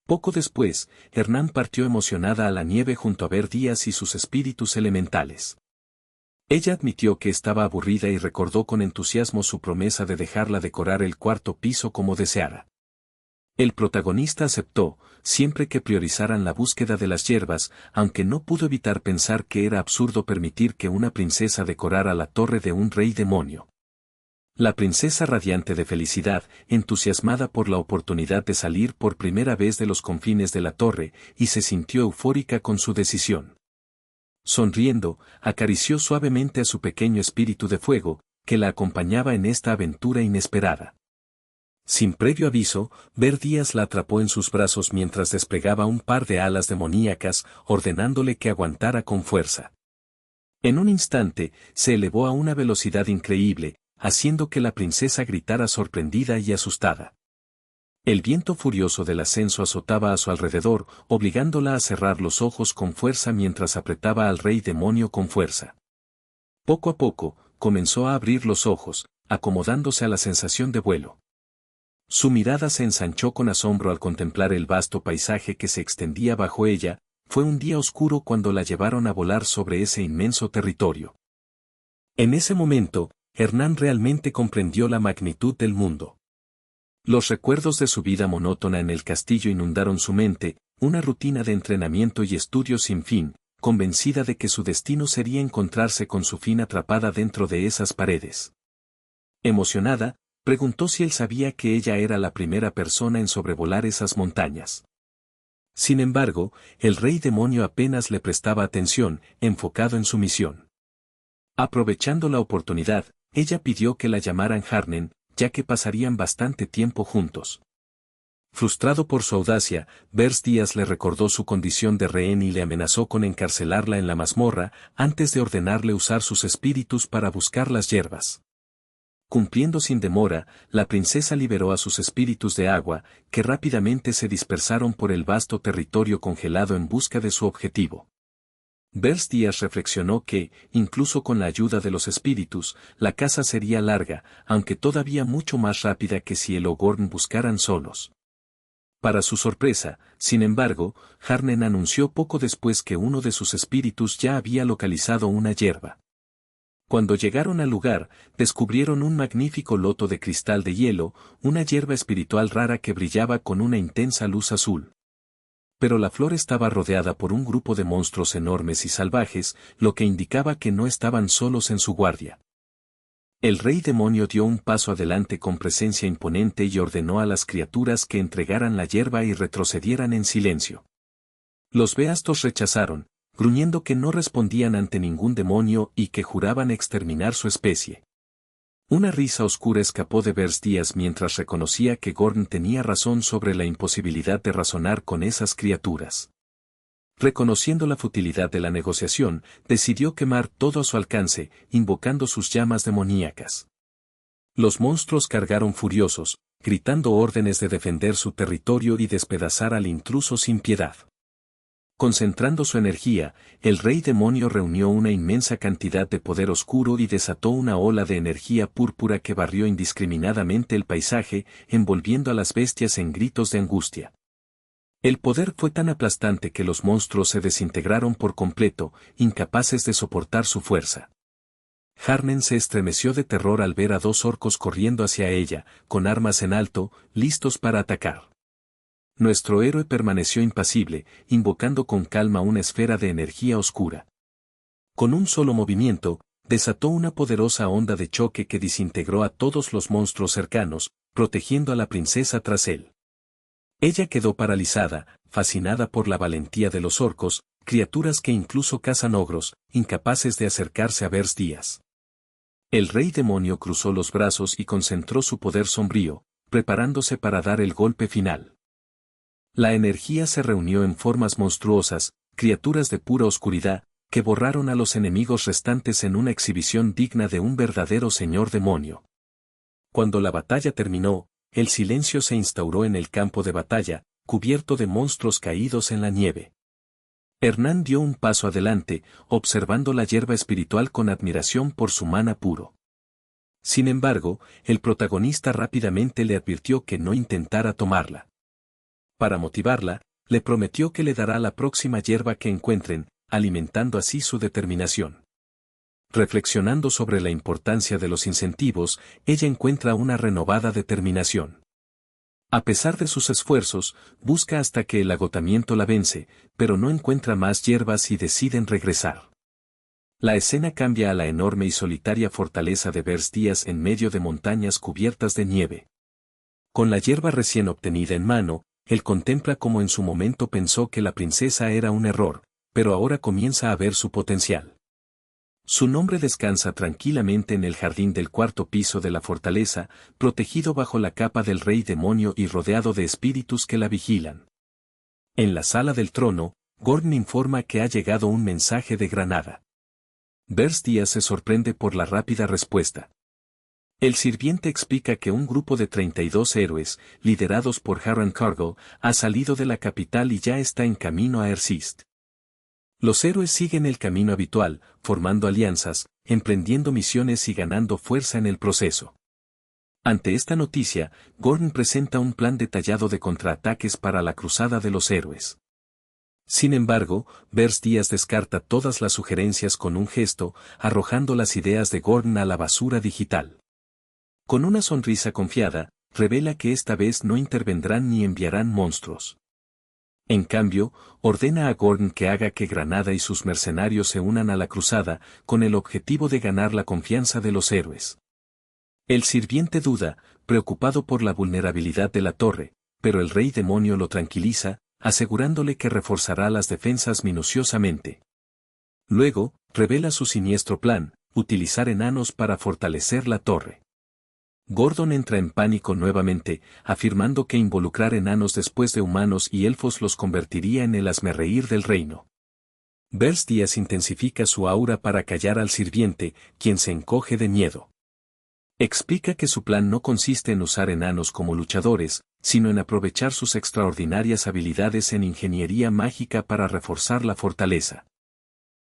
Poco después, Hernán partió emocionada a la nieve junto a Ver Díaz y sus espíritus elementales. Ella admitió que estaba aburrida y recordó con entusiasmo su promesa de dejarla decorar el cuarto piso como deseara. El protagonista aceptó, siempre que priorizaran la búsqueda de las hierbas, aunque no pudo evitar pensar que era absurdo permitir que una princesa decorara la torre de un rey demonio. La princesa radiante de felicidad, entusiasmada por la oportunidad de salir por primera vez de los confines de la torre, y se sintió eufórica con su decisión. Sonriendo, acarició suavemente a su pequeño espíritu de fuego, que la acompañaba en esta aventura inesperada. Sin previo aviso, Ver Díaz la atrapó en sus brazos mientras desplegaba un par de alas demoníacas, ordenándole que aguantara con fuerza. En un instante, se elevó a una velocidad increíble, haciendo que la princesa gritara sorprendida y asustada. El viento furioso del ascenso azotaba a su alrededor, obligándola a cerrar los ojos con fuerza mientras apretaba al rey demonio con fuerza. Poco a poco, comenzó a abrir los ojos, acomodándose a la sensación de vuelo. Su mirada se ensanchó con asombro al contemplar el vasto paisaje que se extendía bajo ella. Fue un día oscuro cuando la llevaron a volar sobre ese inmenso territorio. En ese momento, Hernán realmente comprendió la magnitud del mundo. Los recuerdos de su vida monótona en el castillo inundaron su mente, una rutina de entrenamiento y estudio sin fin, convencida de que su destino sería encontrarse con su fin atrapada dentro de esas paredes. Emocionada, preguntó si él sabía que ella era la primera persona en sobrevolar esas montañas. Sin embargo, el rey demonio apenas le prestaba atención, enfocado en su misión. Aprovechando la oportunidad, ella pidió que la llamaran Harnen, ya que pasarían bastante tiempo juntos. Frustrado por su audacia, Ver Díaz le recordó su condición de rehén y le amenazó con encarcelarla en la mazmorra, antes de ordenarle usar sus espíritus para buscar las hierbas. Cumpliendo sin demora, la princesa liberó a sus espíritus de agua, que rápidamente se dispersaron por el vasto territorio congelado en busca de su objetivo. Ver Díaz reflexionó que, incluso con la ayuda de los espíritus, la caza sería larga, aunque todavía mucho más rápida que si el Ogorn buscaran solos. Para su sorpresa, sin embargo, Harnen anunció poco después que uno de sus espíritus ya había localizado una hierba. Cuando llegaron al lugar, descubrieron un magnífico loto de cristal de hielo, una hierba espiritual rara que brillaba con una intensa luz azul. Pero la flor estaba rodeada por un grupo de monstruos enormes y salvajes, lo que indicaba que no estaban solos en su guardia. El rey demonio dio un paso adelante con presencia imponente y ordenó a las criaturas que entregaran la hierba y retrocedieran en silencio. Los beastos rechazaron, gruñendo que no respondían ante ningún demonio y que juraban exterminar su especie. Una risa oscura escapó de Ver Díaz mientras reconocía que Gorn tenía razón sobre la imposibilidad de razonar con esas criaturas. Reconociendo la futilidad de la negociación, decidió quemar todo a su alcance, invocando sus llamas demoníacas. Los monstruos cargaron furiosos, gritando órdenes de defender su territorio y despedazar al intruso sin piedad. Concentrando su energía, el rey demonio reunió una inmensa cantidad de poder oscuro y desató una ola de energía púrpura que barrió indiscriminadamente el paisaje, envolviendo a las bestias en gritos de angustia. El poder fue tan aplastante que los monstruos se desintegraron por completo, incapaces de soportar su fuerza. Harnen se estremeció de terror al ver a dos orcos corriendo hacia ella, con armas en alto, listos para atacar. Nuestro héroe permaneció impasible, invocando con calma una esfera de energía oscura. Con un solo movimiento, desató una poderosa onda de choque que desintegró a todos los monstruos cercanos, protegiendo a la princesa tras él. Ella quedó paralizada, fascinada por la valentía de los orcos, criaturas que incluso cazan ogros, incapaces de acercarse a Bers Díaz. El rey demonio cruzó los brazos y concentró su poder sombrío, preparándose para dar el golpe final. La energía se reunió en formas monstruosas, criaturas de pura oscuridad, que borraron a los enemigos restantes en una exhibición digna de un verdadero señor demonio. Cuando la batalla terminó, el silencio se instauró en el campo de batalla, cubierto de monstruos caídos en la nieve. Hernán dio un paso adelante, observando la hierba espiritual con admiración por su mana puro. Sin embargo, el protagonista rápidamente le advirtió que no intentara tomarla. Para motivarla, le prometió que le dará la próxima hierba que encuentren, alimentando así su determinación. Reflexionando sobre la importancia de los incentivos, ella encuentra una renovada determinación. A pesar de sus esfuerzos, busca hasta que el agotamiento la vence, pero no encuentra más hierbas y deciden regresar. La escena cambia a la enorme y solitaria fortaleza de Bers Díaz en medio de montañas cubiertas de nieve. Con la hierba recién obtenida en mano, él contempla cómo en su momento pensó que la princesa era un error, pero ahora comienza a ver su potencial. Su nombre descansa tranquilamente en el jardín del cuarto piso de la fortaleza, protegido bajo la capa del rey demonio y rodeado de espíritus que la vigilan. En la sala del trono, Gordon informa que ha llegado un mensaje de Granada. Bers Díaz se sorprende por la rápida respuesta. El sirviente explica que un grupo de 32 héroes, liderados por Harran Cargill, ha salido de la capital y ya está en camino a Ersist. Los héroes siguen el camino habitual, formando alianzas, emprendiendo misiones y ganando fuerza en el proceso. Ante esta noticia, Gordon presenta un plan detallado de contraataques para la cruzada de los héroes. Sin embargo, Bers Díaz descarta todas las sugerencias con un gesto, arrojando las ideas de Gordon a la basura digital. Con una sonrisa confiada, revela que esta vez no intervendrán ni enviarán monstruos. En cambio, ordena a Gordon que haga que Granada y sus mercenarios se unan a la cruzada, con el objetivo de ganar la confianza de los héroes. El sirviente duda, preocupado por la vulnerabilidad de la torre, pero el rey demonio lo tranquiliza, asegurándole que reforzará las defensas minuciosamente. Luego, revela su siniestro plan, utilizar enanos para fortalecer la torre. Gordon entra en pánico nuevamente, afirmando que involucrar enanos después de humanos y elfos los convertiría en el hazmerreír del reino. Bers Díaz intensifica su aura para callar al sirviente, quien se encoge de miedo. Explica que su plan no consiste en usar enanos como luchadores, sino en aprovechar sus extraordinarias habilidades en ingeniería mágica para reforzar la fortaleza.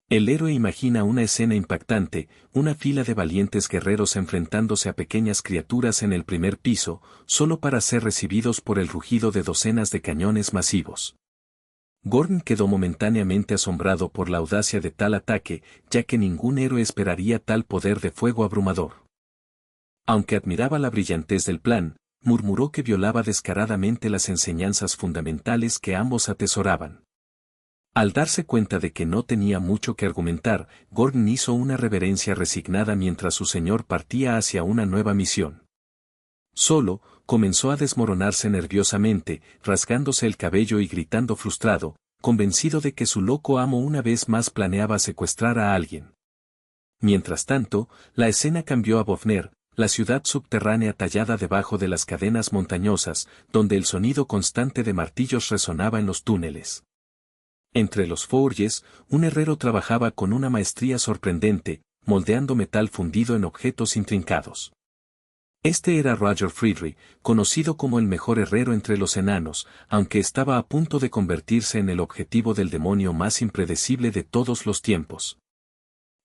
El héroe imagina una escena impactante, una fila de valientes guerreros enfrentándose a pequeñas criaturas en el primer piso, solo para ser recibidos por el rugido de docenas de cañones masivos. Gordon quedó momentáneamente asombrado por la audacia de tal ataque, ya que ningún héroe esperaría tal poder de fuego abrumador. Aunque admiraba la brillantez del plan, murmuró que violaba descaradamente las enseñanzas fundamentales que ambos atesoraban. Al darse cuenta de que no tenía mucho que argumentar, Gordon hizo una reverencia resignada mientras su señor partía hacia una nueva misión. Solo, comenzó a desmoronarse nerviosamente, rasgándose el cabello y gritando frustrado, convencido de que su loco amo una vez más planeaba secuestrar a alguien. Mientras tanto, la escena cambió a Bofner, la ciudad subterránea tallada debajo de las cadenas montañosas, donde el sonido constante de martillos resonaba en los túneles. Entre los forges, un herrero trabajaba con una maestría sorprendente, moldeando metal fundido en objetos intrincados. Este era Roger Friedrich, conocido como el mejor herrero entre los enanos, aunque estaba a punto de convertirse en el objetivo del demonio más impredecible de todos los tiempos.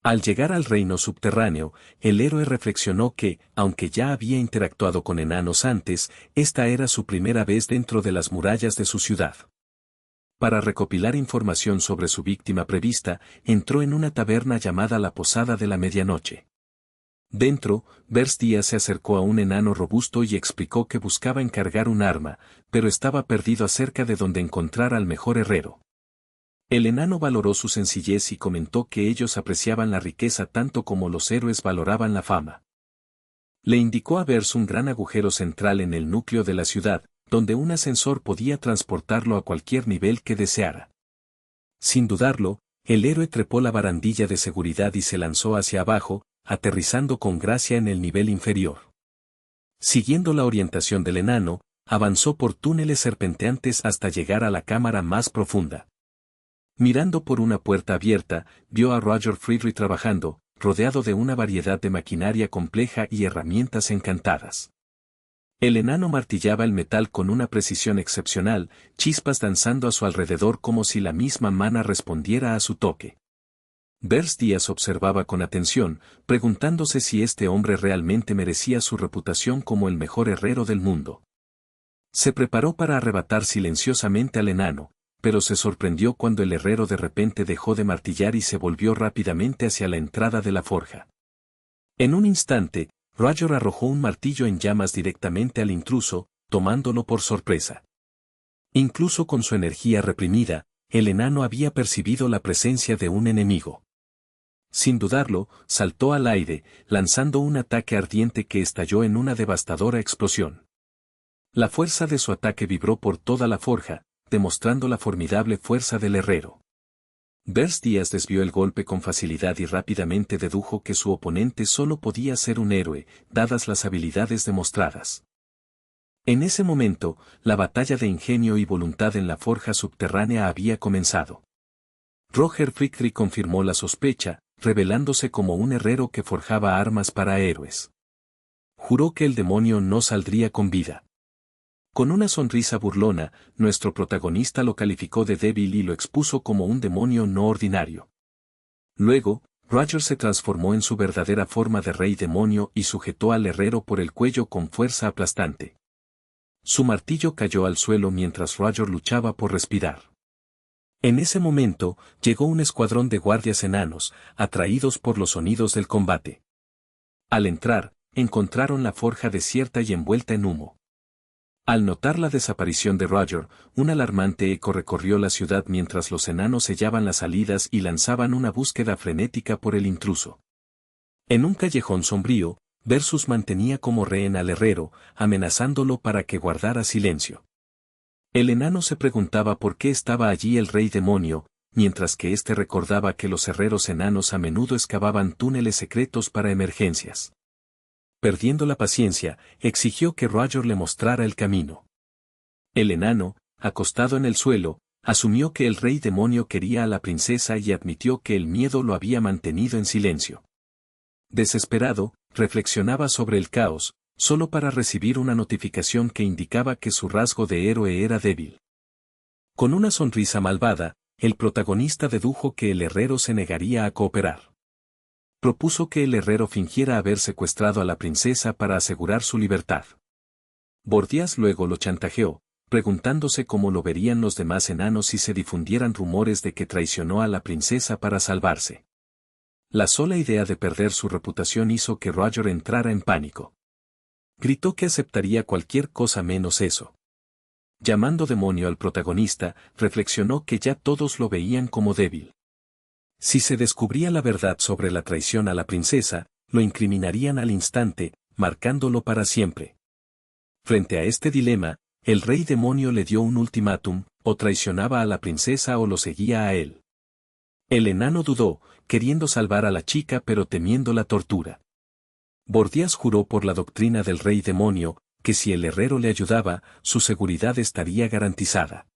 Al llegar al reino subterráneo, el héroe reflexionó que, aunque ya había interactuado con enanos antes, esta era su primera vez dentro de las murallas de su ciudad. Para recopilar información sobre su víctima prevista, entró en una taberna llamada la Posada de la Medianoche. Dentro, Bers Díaz se acercó a un enano robusto y explicó que buscaba encargar un arma, pero estaba perdido acerca de dónde encontrar al mejor herrero. El enano valoró su sencillez y comentó que ellos apreciaban la riqueza tanto como los héroes valoraban la fama. Le indicó a Bers un gran agujero central en el núcleo de la ciudad, donde un ascensor podía transportarlo a cualquier nivel que deseara. Sin dudarlo, el héroe trepó la barandilla de seguridad y se lanzó hacia abajo, aterrizando con gracia en el nivel inferior. Siguiendo la orientación del enano, avanzó por túneles serpenteantes hasta llegar a la cámara más profunda. Mirando por una puerta abierta, vio a Roger Friedrich trabajando, rodeado de una variedad de maquinaria compleja y herramientas encantadas. El enano martillaba el metal con una precisión excepcional, chispas danzando a su alrededor como si la misma mana respondiera a su toque. Bers Díaz observaba con atención, preguntándose si este hombre realmente merecía su reputación como el mejor herrero del mundo. Se preparó para arrebatar silenciosamente al enano, pero se sorprendió cuando el herrero de repente dejó de martillar y se volvió rápidamente hacia la entrada de la forja. En un instante, Roger arrojó un martillo en llamas directamente al intruso, tomándolo por sorpresa. Incluso con su energía reprimida, el enano había percibido la presencia de un enemigo. Sin dudarlo, saltó al aire, lanzando un ataque ardiente que estalló en una devastadora explosión. La fuerza de su ataque vibró por toda la forja, demostrando la formidable fuerza del herrero. Bers Díaz desvió el golpe con facilidad y rápidamente dedujo que su oponente solo podía ser un héroe, dadas las habilidades demostradas. En ese momento, la batalla de ingenio y voluntad en la forja subterránea había comenzado. Roger Friedrich confirmó la sospecha, revelándose como un herrero que forjaba armas para héroes. Juró que el demonio no saldría con vida. Con una sonrisa burlona, nuestro protagonista lo calificó de débil y lo expuso como un demonio no ordinario. Luego, Roger se transformó en su verdadera forma de rey demonio y sujetó al herrero por el cuello con fuerza aplastante. Su martillo cayó al suelo mientras Roger luchaba por respirar. En ese momento, llegó un escuadrón de guardias enanos, atraídos por los sonidos del combate. Al entrar, encontraron la forja desierta y envuelta en humo. Al notar la desaparición de Roger, un alarmante eco recorrió la ciudad mientras los enanos sellaban las salidas y lanzaban una búsqueda frenética por el intruso. En un callejón sombrío, Versus mantenía como rehén al herrero, amenazándolo para que guardara silencio. El enano se preguntaba por qué estaba allí el rey demonio, mientras que éste recordaba que los herreros enanos a menudo excavaban túneles secretos para emergencias. Perdiendo la paciencia, exigió que Roger le mostrara el camino. El enano, acostado en el suelo, asumió que el rey demonio quería a la princesa y admitió que el miedo lo había mantenido en silencio. Desesperado, reflexionaba sobre el caos, solo para recibir una notificación que indicaba que su rasgo de héroe era débil. Con una sonrisa malvada, el protagonista dedujo que el herrero se negaría a cooperar. Propuso que el herrero fingiera haber secuestrado a la princesa para asegurar su libertad. Bordias luego lo chantajeó, preguntándose cómo lo verían los demás enanos si se difundieran rumores de que traicionó a la princesa para salvarse. La sola idea de perder su reputación hizo que Roger entrara en pánico. Gritó que aceptaría cualquier cosa menos eso. Llamando demonio al protagonista, reflexionó que ya todos lo veían como débil. Si se descubría la verdad sobre la traición a la princesa, lo incriminarían al instante, marcándolo para siempre. Frente a este dilema, el rey demonio le dio un ultimátum: o traicionaba a la princesa o lo seguía a él. El enano dudó, queriendo salvar a la chica pero temiendo la tortura. Bordias juró por la doctrina del rey demonio, que si el herrero le ayudaba, su seguridad estaría garantizada.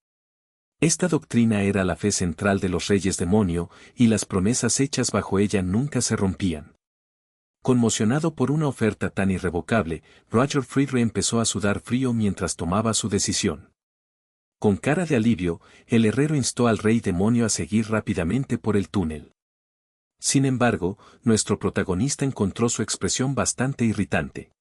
Esta doctrina era la fe central de los reyes demonio, y las promesas hechas bajo ella nunca se rompían. Conmocionado por una oferta tan irrevocable, Roger Friedrich empezó a sudar frío mientras tomaba su decisión. Con cara de alivio, el herrero instó al rey demonio a seguir rápidamente por el túnel. Sin embargo, nuestro protagonista encontró su expresión bastante irritante.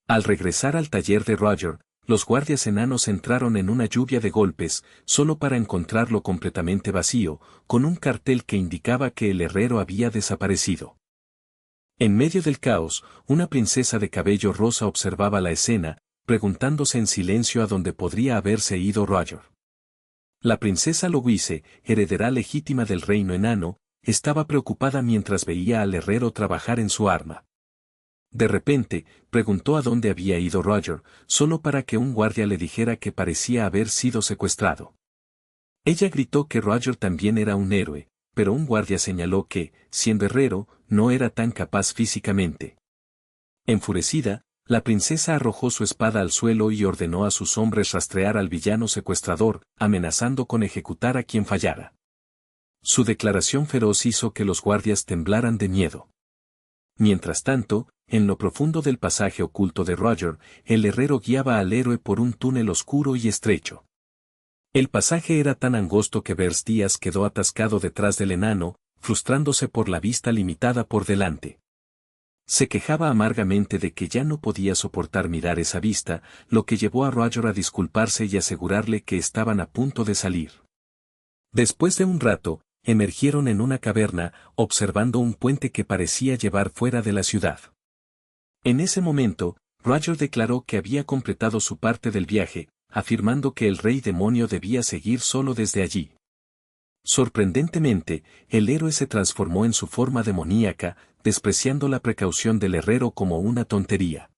Al regresar al taller de Roger, los guardias enanos entraron en una lluvia de golpes, solo para encontrarlo completamente vacío, con un cartel que indicaba que el herrero había desaparecido. En medio del caos, una princesa de cabello rosa observaba la escena, preguntándose en silencio a dónde podría haberse ido Roger. La princesa Louise, heredera legítima del reino enano, estaba preocupada mientras veía al herrero trabajar en su arma. De repente, preguntó a dónde había ido Roger, solo para que un guardia le dijera que parecía haber sido secuestrado. Ella gritó que Roger también era un héroe, pero un guardia señaló que, siendo herrero, no era tan capaz físicamente. Enfurecida, la princesa arrojó su espada al suelo y ordenó a sus hombres rastrear al villano secuestrador, amenazando con ejecutar a quien fallara. Su declaración feroz hizo que los guardias temblaran de miedo. Mientras tanto, en lo profundo del pasaje oculto de Roger, el herrero guiaba al héroe por un túnel oscuro y estrecho. El pasaje era tan angosto que Bers Díaz quedó atascado detrás del enano, frustrándose por la vista limitada por delante. Se quejaba amargamente de que ya no podía soportar mirar esa vista, lo que llevó a Roger a disculparse y asegurarle que estaban a punto de salir. Después de un rato, emergieron en una caverna, observando un puente que parecía llevar fuera de la ciudad. En ese momento, Roger declaró que había completado su parte del viaje, afirmando que el rey demonio debía seguir solo desde allí. Sorprendentemente, el héroe se transformó en su forma demoníaca, despreciando la precaución del herrero como una tontería.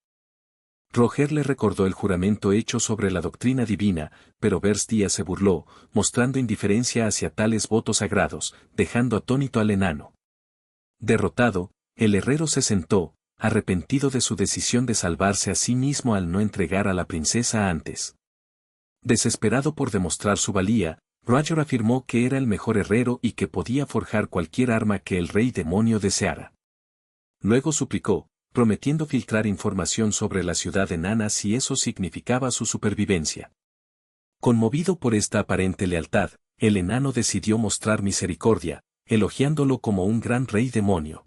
Roger le recordó el juramento hecho sobre la doctrina divina, pero Bers Díaz se burló, mostrando indiferencia hacia tales votos sagrados, dejando atónito al enano. Derrotado, el herrero se sentó, arrepentido de su decisión de salvarse a sí mismo al no entregar a la princesa antes. Desesperado por demostrar su valía, Roger afirmó que era el mejor herrero y que podía forjar cualquier arma que el rey demonio deseara. Luego suplicó, prometiendo filtrar información sobre la ciudad enana si eso significaba su supervivencia. Conmovido por esta aparente lealtad, el enano decidió mostrar misericordia, elogiándolo como un gran rey demonio.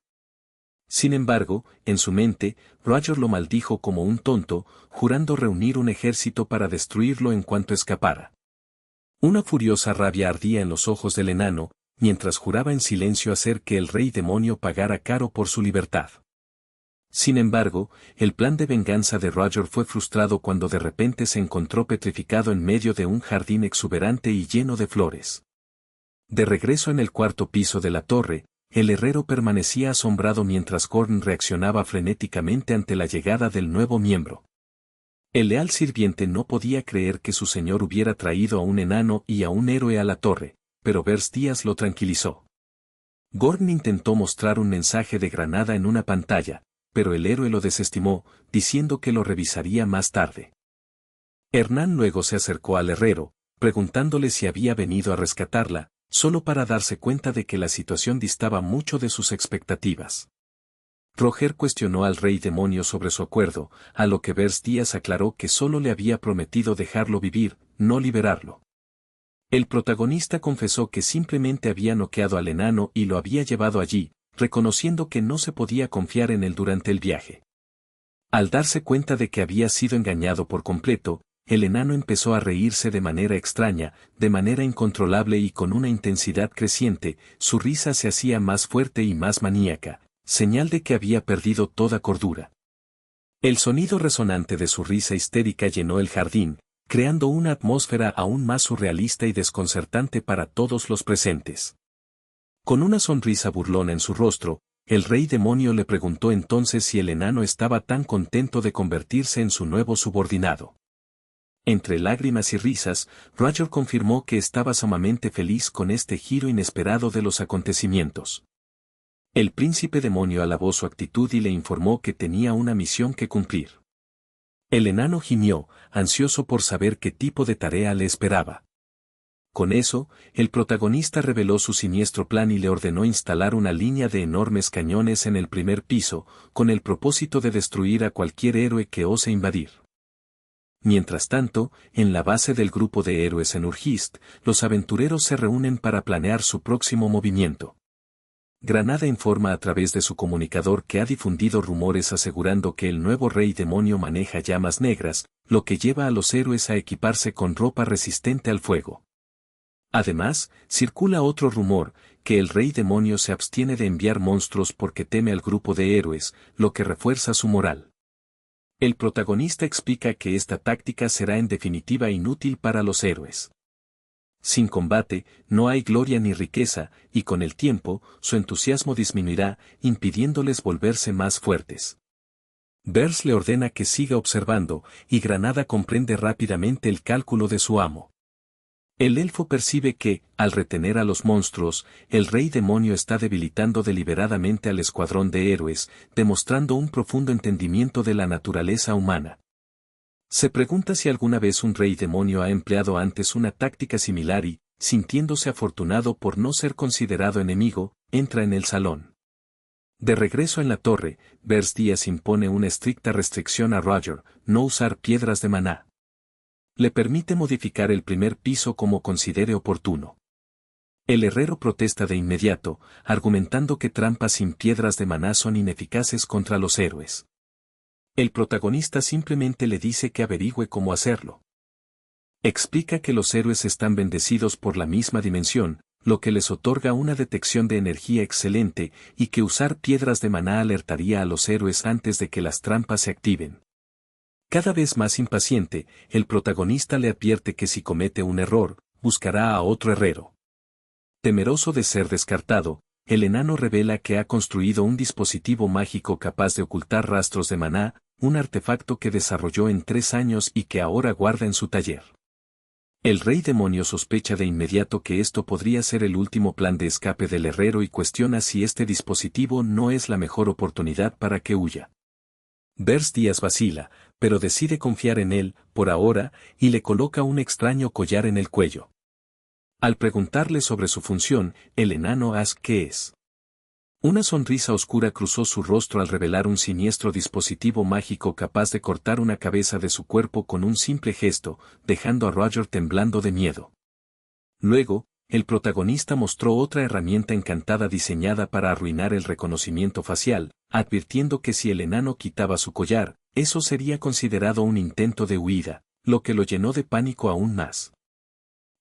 Sin embargo, en su mente, Roger lo maldijo como un tonto, jurando reunir un ejército para destruirlo en cuanto escapara. Una furiosa rabia ardía en los ojos del enano, mientras juraba en silencio hacer que el rey demonio pagara caro por su libertad. Sin embargo, el plan de venganza de Roger fue frustrado cuando de repente se encontró petrificado en medio de un jardín exuberante y lleno de flores. De regreso en el cuarto piso de la torre, el herrero permanecía asombrado mientras Gorn reaccionaba frenéticamente ante la llegada del nuevo miembro. El leal sirviente no podía creer que su señor hubiera traído a un enano y a un héroe a la torre, pero Bers Díaz lo tranquilizó. Gorn intentó mostrar un mensaje de granada en una pantalla, pero el héroe lo desestimó, diciendo que lo revisaría más tarde. Hernán luego se acercó al herrero, preguntándole si había venido a rescatarla, solo para darse cuenta de que la situación distaba mucho de sus expectativas. Roger cuestionó al rey demonio sobre su acuerdo, a lo que Bers Díaz aclaró que solo le había prometido dejarlo vivir, no liberarlo. El protagonista confesó que simplemente había noqueado al enano y lo había llevado allí, reconociendo que no se podía confiar en él durante el viaje. Al darse cuenta de que había sido engañado por completo, el enano empezó a reírse de manera extraña, de manera incontrolable y con una intensidad creciente, su risa se hacía más fuerte y más maníaca, señal de que había perdido toda cordura. El sonido resonante de su risa histérica llenó el jardín, creando una atmósfera aún más surrealista y desconcertante para todos los presentes. Con una sonrisa burlona en su rostro, el rey demonio le preguntó entonces si el enano estaba tan contento de convertirse en su nuevo subordinado. Entre lágrimas y risas, Roger confirmó que estaba sumamente feliz con este giro inesperado de los acontecimientos. El príncipe demonio alabó su actitud y le informó que tenía una misión que cumplir. El enano gimió, ansioso por saber qué tipo de tarea le esperaba. Con eso, el protagonista reveló su siniestro plan y le ordenó instalar una línea de enormes cañones en el primer piso, con el propósito de destruir a cualquier héroe que ose invadir. Mientras tanto, en la base del grupo de héroes en Urgist, los aventureros se reúnen para planear su próximo movimiento. Granada informa a través de su comunicador que ha difundido rumores asegurando que el nuevo rey demonio maneja llamas negras, lo que lleva a los héroes a equiparse con ropa resistente al fuego. Además, circula otro rumor, que el rey demonio se abstiene de enviar monstruos porque teme al grupo de héroes, lo que refuerza su moral. El protagonista explica que esta táctica será en definitiva inútil para los héroes. Sin combate, no hay gloria ni riqueza, y con el tiempo, su entusiasmo disminuirá, impidiéndoles volverse más fuertes. Bers le ordena que siga observando, y Granada comprende rápidamente el cálculo de su amo. El elfo percibe que, al retener a los monstruos, el rey demonio está debilitando deliberadamente al escuadrón de héroes, demostrando un profundo entendimiento de la naturaleza humana. Se pregunta si alguna vez un rey demonio ha empleado antes una táctica similar y, sintiéndose afortunado por no ser considerado enemigo, entra en el salón. De regreso en la torre, Bers Díaz impone una estricta restricción a Roger, no usar piedras de maná. Le permite modificar el primer piso como considere oportuno. El herrero protesta de inmediato, argumentando que trampas sin piedras de maná son ineficaces contra los héroes. El protagonista simplemente le dice que averigüe cómo hacerlo. Explica que los héroes están bendecidos por la misma dimensión, lo que les otorga una detección de energía excelente, y que usar piedras de maná alertaría a los héroes antes de que las trampas se activen. Cada vez más impaciente, el protagonista le advierte que si comete un error, buscará a otro herrero. Temeroso de ser descartado, el enano revela que ha construido un dispositivo mágico capaz de ocultar rastros de maná, un artefacto que desarrolló en 3 años y que ahora guarda en su taller. El rey demonio sospecha de inmediato que esto podría ser el último plan de escape del herrero y cuestiona si este dispositivo no es la mejor oportunidad para que huya. Bers Díaz vacila, pero decide confiar en él, por ahora, y le coloca un extraño collar en el cuello. Al preguntarle sobre su función, el enano hace ¿qué es? Una sonrisa oscura cruzó su rostro al revelar un siniestro dispositivo mágico capaz de cortar una cabeza de su cuerpo con un simple gesto, dejando a Roger temblando de miedo. Luego, el protagonista mostró otra herramienta encantada diseñada para arruinar el reconocimiento facial, advirtiendo que si el enano quitaba su collar, eso sería considerado un intento de huida, lo que lo llenó de pánico aún más.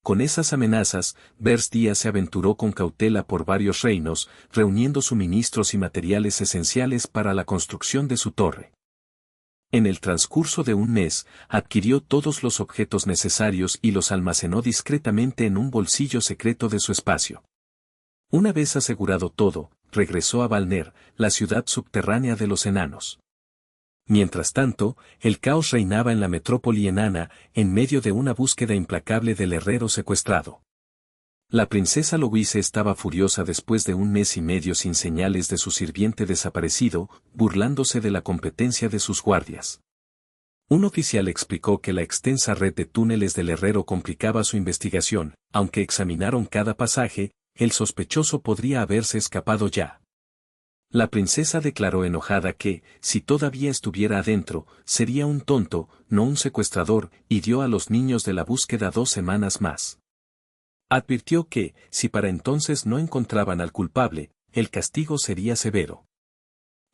Con esas amenazas, Bers Díaz se aventuró con cautela por varios reinos, reuniendo suministros y materiales esenciales para la construcción de su torre. En el transcurso de un mes, adquirió todos los objetos necesarios y los almacenó discretamente en un bolsillo secreto de su espacio. Una vez asegurado todo, regresó a Valner, la ciudad subterránea de los enanos. Mientras tanto, el caos reinaba en la metrópoli enana, en medio de una búsqueda implacable del herrero secuestrado. La princesa Louise estaba furiosa después de un mes y medio sin señales de su sirviente desaparecido, burlándose de la competencia de sus guardias. Un oficial explicó que la extensa red de túneles del herrero complicaba su investigación, aunque examinaron cada pasaje, el sospechoso podría haberse escapado ya. La princesa declaró enojada que, si todavía estuviera adentro, sería un tonto, no un secuestrador, y dio a los niños de la búsqueda 2 semanas más. Advirtió que, si para entonces no encontraban al culpable, el castigo sería severo.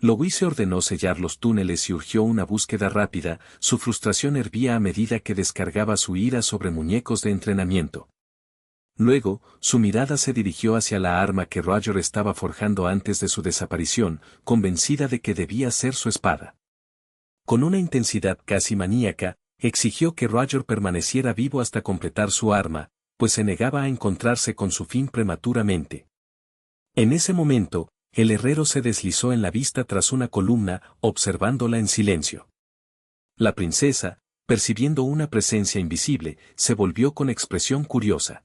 Louise ordenó sellar los túneles y urgió una búsqueda rápida, su frustración hervía a medida que descargaba su ira sobre muñecos de entrenamiento. Luego, su mirada se dirigió hacia la arma que Roger estaba forjando antes de su desaparición, convencida de que debía ser su espada. Con una intensidad casi maníaca, exigió que Roger permaneciera vivo hasta completar su arma, pues se negaba a encontrarse con su fin prematuramente. En ese momento, el herrero se deslizó en la vista tras una columna, observándola en silencio. La princesa, percibiendo una presencia invisible, se volvió con expresión curiosa.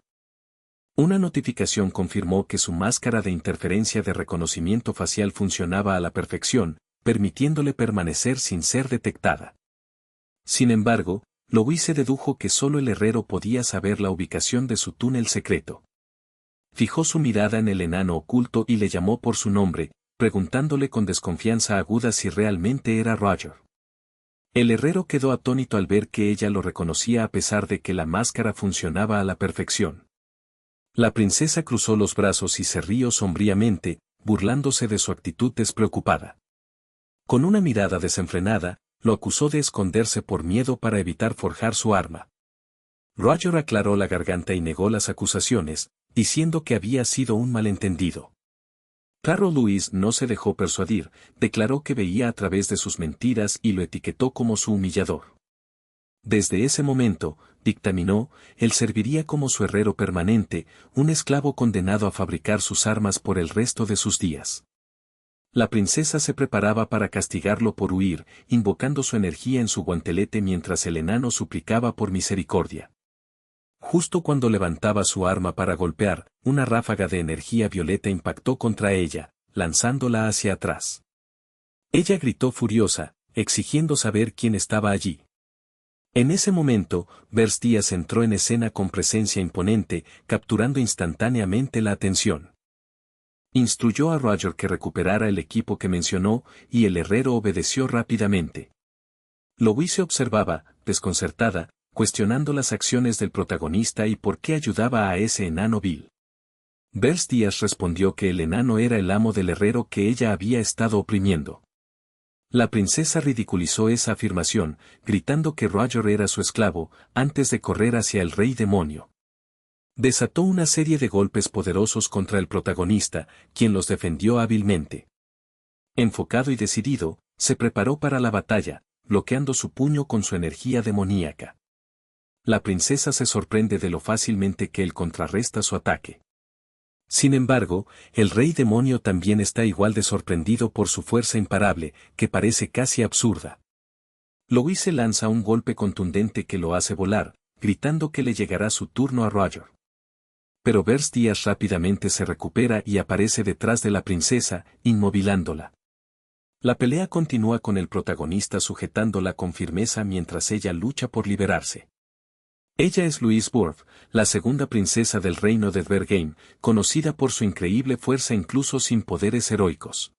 Una notificación confirmó que su máscara de interferencia de reconocimiento facial funcionaba a la perfección, permitiéndole permanecer sin ser detectada. Sin embargo, Louise dedujo que solo el herrero podía saber la ubicación de su túnel secreto. Fijó su mirada en el enano oculto y le llamó por su nombre, preguntándole con desconfianza aguda si realmente era Roger. El herrero quedó atónito al ver que ella lo reconocía a pesar de que la máscara funcionaba a la perfección. La princesa cruzó los brazos y se rió sombríamente, burlándose de su actitud despreocupada. Con una mirada desenfrenada, lo acusó de esconderse por miedo para evitar forjar su arma. Roger aclaró la garganta y negó las acusaciones, diciendo que había sido un malentendido. Carol Louise no se dejó persuadir, declaró que veía a través de sus mentiras y lo etiquetó como su humillador. Desde ese momento, dictaminó, él serviría como su herrero permanente, un esclavo condenado a fabricar sus armas por el resto de sus días. La princesa se preparaba para castigarlo por huir, invocando su energía en su guantelete mientras el enano suplicaba por misericordia. Justo cuando levantaba su arma para golpear, una ráfaga de energía violeta impactó contra ella, lanzándola hacia atrás. Ella gritó furiosa, exigiendo saber quién estaba allí. En ese momento, Vers Díaz entró en escena con presencia imponente, capturando instantáneamente la atención. Instruyó a Roger que recuperara el equipo que mencionó, y el herrero obedeció rápidamente. Louise observaba, desconcertada, cuestionando las acciones del protagonista y por qué ayudaba a ese enano vil. Vers Díaz respondió que el enano era el amo del herrero que ella había estado oprimiendo. La princesa ridiculizó esa afirmación, gritando que Roger era su esclavo, antes de correr hacia el rey demonio. Desató una serie de golpes poderosos contra el protagonista, quien los defendió hábilmente. Enfocado y decidido, se preparó para la batalla, bloqueando su puño con su energía demoníaca. La princesa se sorprende de lo fácilmente que él contrarresta su ataque. Sin embargo, el rey demonio también está igual de sorprendido por su fuerza imparable, que parece casi absurda. Louise lanza un golpe contundente que lo hace volar, gritando que le llegará su turno a Roger. Pero Vers Díaz rápidamente se recupera y aparece detrás de la princesa, inmovilándola. La pelea continúa con el protagonista sujetándola con firmeza mientras ella lucha por liberarse. Ella es Louise Bourne, la segunda princesa del reino de Dvergheim, conocida por su increíble fuerza incluso sin poderes heroicos.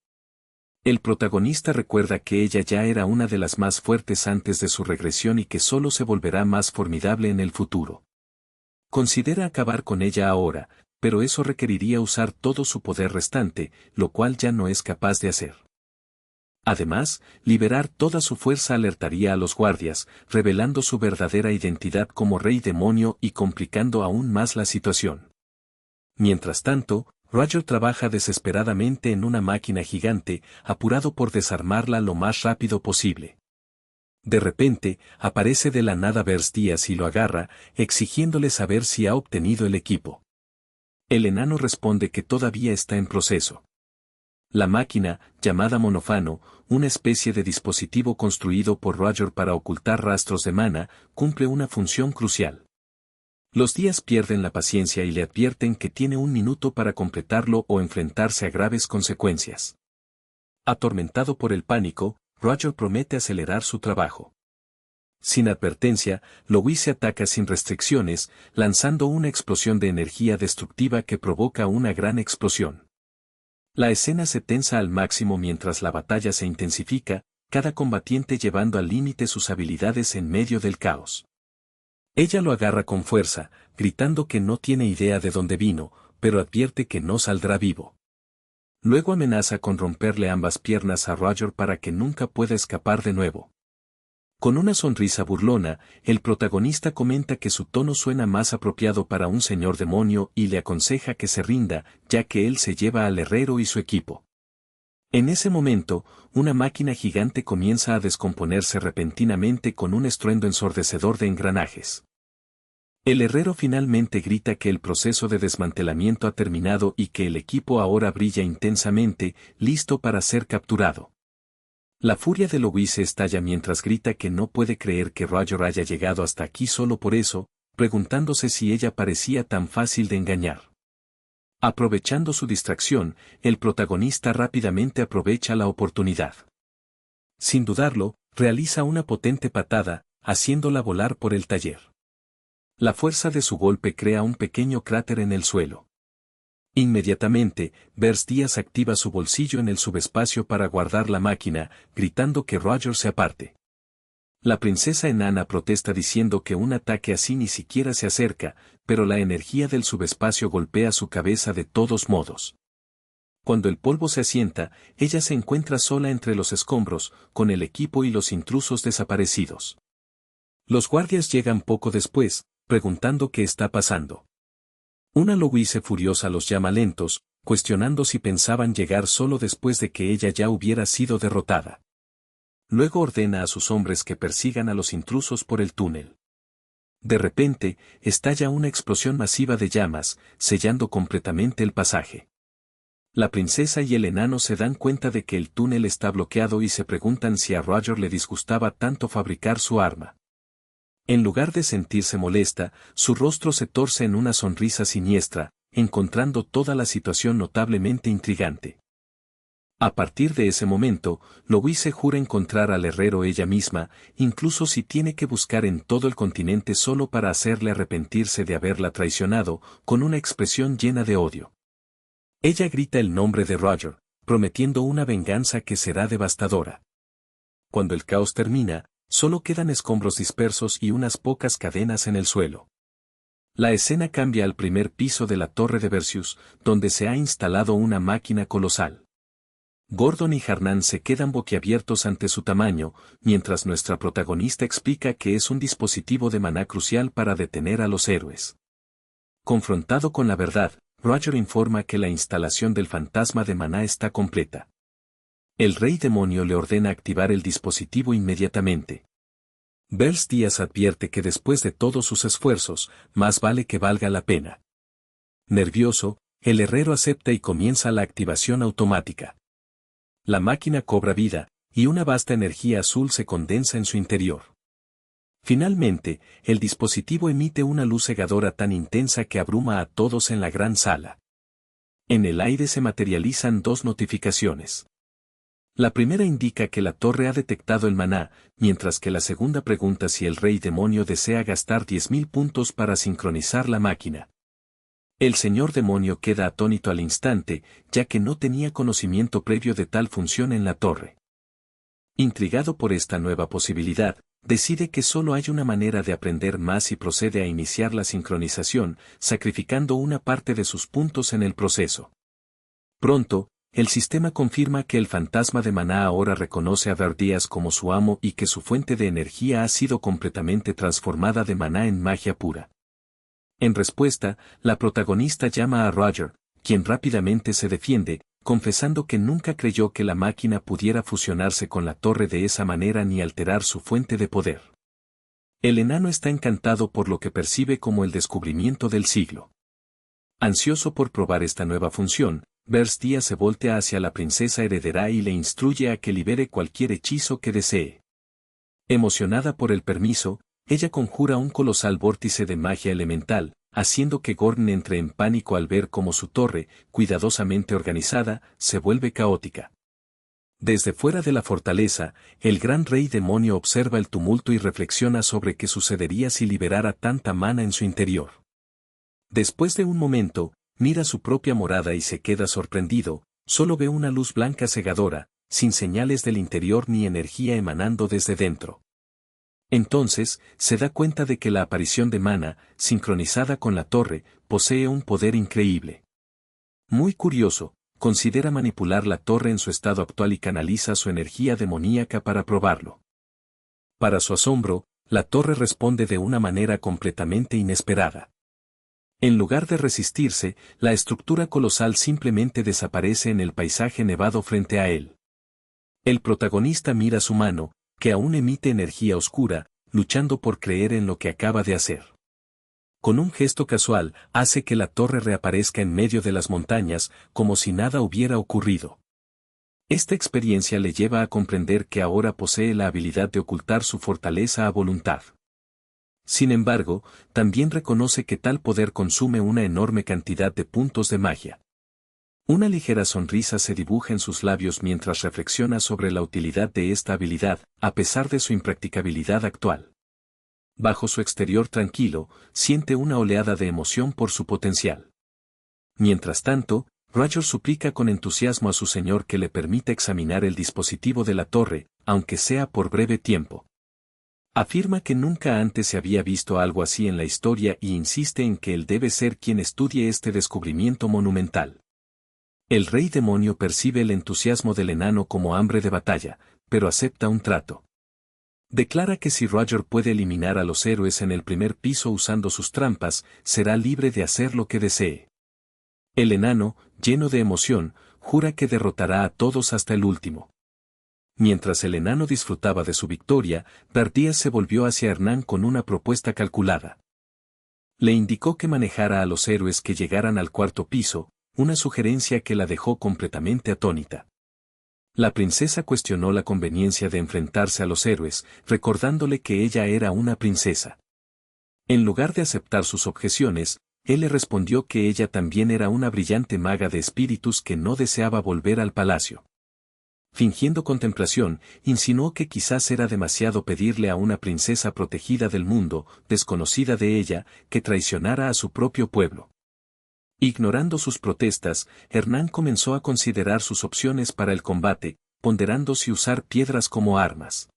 El protagonista recuerda que ella ya era una de las más fuertes antes de su regresión y que solo se volverá más formidable en el futuro. Considera acabar con ella ahora, pero eso requeriría usar todo su poder restante, lo cual ya no es capaz de hacer. Además, liberar toda su fuerza alertaría a los guardias, revelando su verdadera identidad como rey demonio y complicando aún más la situación. Mientras tanto, Roger trabaja desesperadamente en una máquina gigante, apurado por desarmarla lo más rápido posible. De repente, aparece de la nada Vers Díaz y lo agarra, exigiéndole saber si ha obtenido el equipo. El enano responde que todavía está en proceso. La máquina, llamada monofano, una especie de dispositivo construido por Roger para ocultar rastros de mana, cumple una función crucial. Los Díaz pierden la paciencia y le advierten que tiene un minuto para completarlo o enfrentarse a graves consecuencias. Atormentado por el pánico, Roger promete acelerar su trabajo. Sin advertencia, Louise ataca sin restricciones, lanzando una explosión de energía destructiva que provoca una gran explosión. La escena se tensa al máximo mientras la batalla se intensifica, cada combatiente llevando al límite sus habilidades en medio del caos. Ella lo agarra con fuerza, gritando que no tiene idea de dónde vino, pero advierte que no saldrá vivo. Luego amenaza con romperle ambas piernas a Roger para que nunca pueda escapar de nuevo. Con una sonrisa burlona, el protagonista comenta que su tono suena más apropiado para un señor demonio y le aconseja que se rinda, ya que él se lleva al herrero y su equipo. En ese momento, una máquina gigante comienza a descomponerse repentinamente con un estruendo ensordecedor de engranajes. El herrero finalmente grita que el proceso de desmantelamiento ha terminado y que el equipo ahora brilla intensamente, listo para ser capturado. La furia de Louise estalla mientras grita que no puede creer que Roger haya llegado hasta aquí solo por eso, preguntándose si ella parecía tan fácil de engañar. Aprovechando su distracción, el protagonista rápidamente aprovecha la oportunidad. Sin dudarlo, realiza una potente patada, haciéndola volar por el taller. La fuerza de su golpe crea un pequeño cráter en el suelo. Inmediatamente, Vers Díaz activa su bolsillo en el subespacio para guardar la máquina, gritando que Roger se aparte. La princesa enana protesta diciendo que un ataque así ni siquiera se acerca, pero la energía del subespacio golpea su cabeza de todos modos. Cuando el polvo se asienta, ella se encuentra sola entre los escombros, con el equipo y los intrusos desaparecidos. Los guardias llegan poco después, preguntando qué está pasando. Una Louise furiosa los llama lentos, cuestionando si pensaban llegar solo después de que ella ya hubiera sido derrotada. Luego ordena a sus hombres que persigan a los intrusos por el túnel. De repente, estalla una explosión masiva de llamas, sellando completamente el pasaje. La princesa y el enano se dan cuenta de que el túnel está bloqueado y se preguntan si a Roger le disgustaba tanto fabricar su arma. En lugar de sentirse molesta, su rostro se torce en una sonrisa siniestra, encontrando toda la situación notablemente intrigante. A partir de ese momento, Louise jura encontrar al herrero ella misma, incluso si tiene que buscar en todo el continente solo para hacerle arrepentirse de haberla traicionado, con una expresión llena de odio. Ella grita el nombre de Roger, prometiendo una venganza que será devastadora. Cuando el caos termina, solo quedan escombros dispersos y unas pocas cadenas en el suelo. La escena cambia al primer piso de la torre de Vercius, donde se ha instalado una máquina colosal. Gordon y Harnan se quedan boquiabiertos ante su tamaño, mientras nuestra protagonista explica que es un dispositivo de maná crucial para detener a los héroes. Confrontado con la verdad, Roger informa que la instalación del fantasma de maná está completa. El rey demonio le ordena activar el dispositivo inmediatamente. Bers Díaz advierte que después de todos sus esfuerzos, más vale que valga la pena. Nervioso, el herrero acepta y comienza la activación automática. La máquina cobra vida, y una vasta energía azul se condensa en su interior. Finalmente, el dispositivo emite una luz cegadora tan intensa que abruma a todos en la gran sala. En el aire se materializan dos notificaciones. La primera indica que la torre ha detectado el maná, mientras que la segunda pregunta si el rey demonio desea gastar 10.000 puntos para sincronizar la máquina. El señor demonio queda atónito al instante, ya que no tenía conocimiento previo de tal función en la torre. Intrigado por esta nueva posibilidad, decide que solo hay una manera de aprender más y procede a iniciar la sincronización, sacrificando una parte de sus puntos en el proceso. Pronto, el sistema confirma que el fantasma de maná ahora reconoce a Verdíaz como su amo y que su fuente de energía ha sido completamente transformada de maná en magia pura. En respuesta, la protagonista llama a Roger, quien rápidamente se defiende, confesando que nunca creyó que la máquina pudiera fusionarse con la torre de esa manera ni alterar su fuente de poder. El enano está encantado por lo que percibe como el descubrimiento del siglo. Ansioso por probar esta nueva función, Bers Díaz se voltea hacia la princesa heredera y le instruye a que libere cualquier hechizo que desee. Emocionada por el permiso, ella conjura un colosal vórtice de magia elemental, haciendo que Gordon entre en pánico al ver cómo su torre, cuidadosamente organizada, se vuelve caótica. Desde fuera de la fortaleza, el gran rey demonio observa el tumulto y reflexiona sobre qué sucedería si liberara tanta mana en su interior. Después de un momento, mira su propia morada y se queda sorprendido, solo ve una luz blanca cegadora, sin señales del interior ni energía emanando desde dentro. Entonces, se da cuenta de que la aparición de mana, sincronizada con la torre, posee un poder increíble. Muy curioso, considera manipular la torre en su estado actual y canaliza su energía demoníaca para probarlo. Para su asombro, la torre responde de una manera completamente inesperada. En lugar de resistirse, la estructura colosal simplemente desaparece en el paisaje nevado frente a él. El protagonista mira su mano, que aún emite energía oscura, luchando por creer en lo que acaba de hacer. Con un gesto casual, hace que la torre reaparezca en medio de las montañas, como si nada hubiera ocurrido. Esta experiencia le lleva a comprender que ahora posee la habilidad de ocultar su fortaleza a voluntad. Sin embargo, también reconoce que tal poder consume una enorme cantidad de puntos de magia. Una ligera sonrisa se dibuja en sus labios mientras reflexiona sobre la utilidad de esta habilidad, a pesar de su impracticabilidad actual. Bajo su exterior tranquilo, siente una oleada de emoción por su potencial. Mientras tanto, Roger suplica con entusiasmo a su señor que le permita examinar el dispositivo de la torre, aunque sea por breve tiempo. Afirma que nunca antes se había visto algo así en la historia y insiste en que él debe ser quien estudie este descubrimiento monumental. El rey demonio percibe el entusiasmo del enano como hambre de batalla, pero acepta un trato. Declara que si Roger puede eliminar a los héroes en el primer piso usando sus trampas, será libre de hacer lo que desee. El enano, lleno de emoción, jura que derrotará a todos hasta el último. Mientras el enano disfrutaba de su victoria, Verdíaz se volvió hacia Hernán con una propuesta calculada. Le indicó que manejara a los héroes que llegaran al cuarto piso, una sugerencia que la dejó completamente atónita. La princesa cuestionó la conveniencia de enfrentarse a los héroes, recordándole que ella era una princesa. En lugar de aceptar sus objeciones, él le respondió que ella también era una brillante maga de espíritus que no deseaba volver al palacio. Fingiendo contemplación, insinuó que quizás era demasiado pedirle a una princesa protegida del mundo, desconocida de ella, que traicionara a su propio pueblo. Ignorando sus protestas, Hernán comenzó a considerar sus opciones para el combate, ponderando si usar piedras como armas.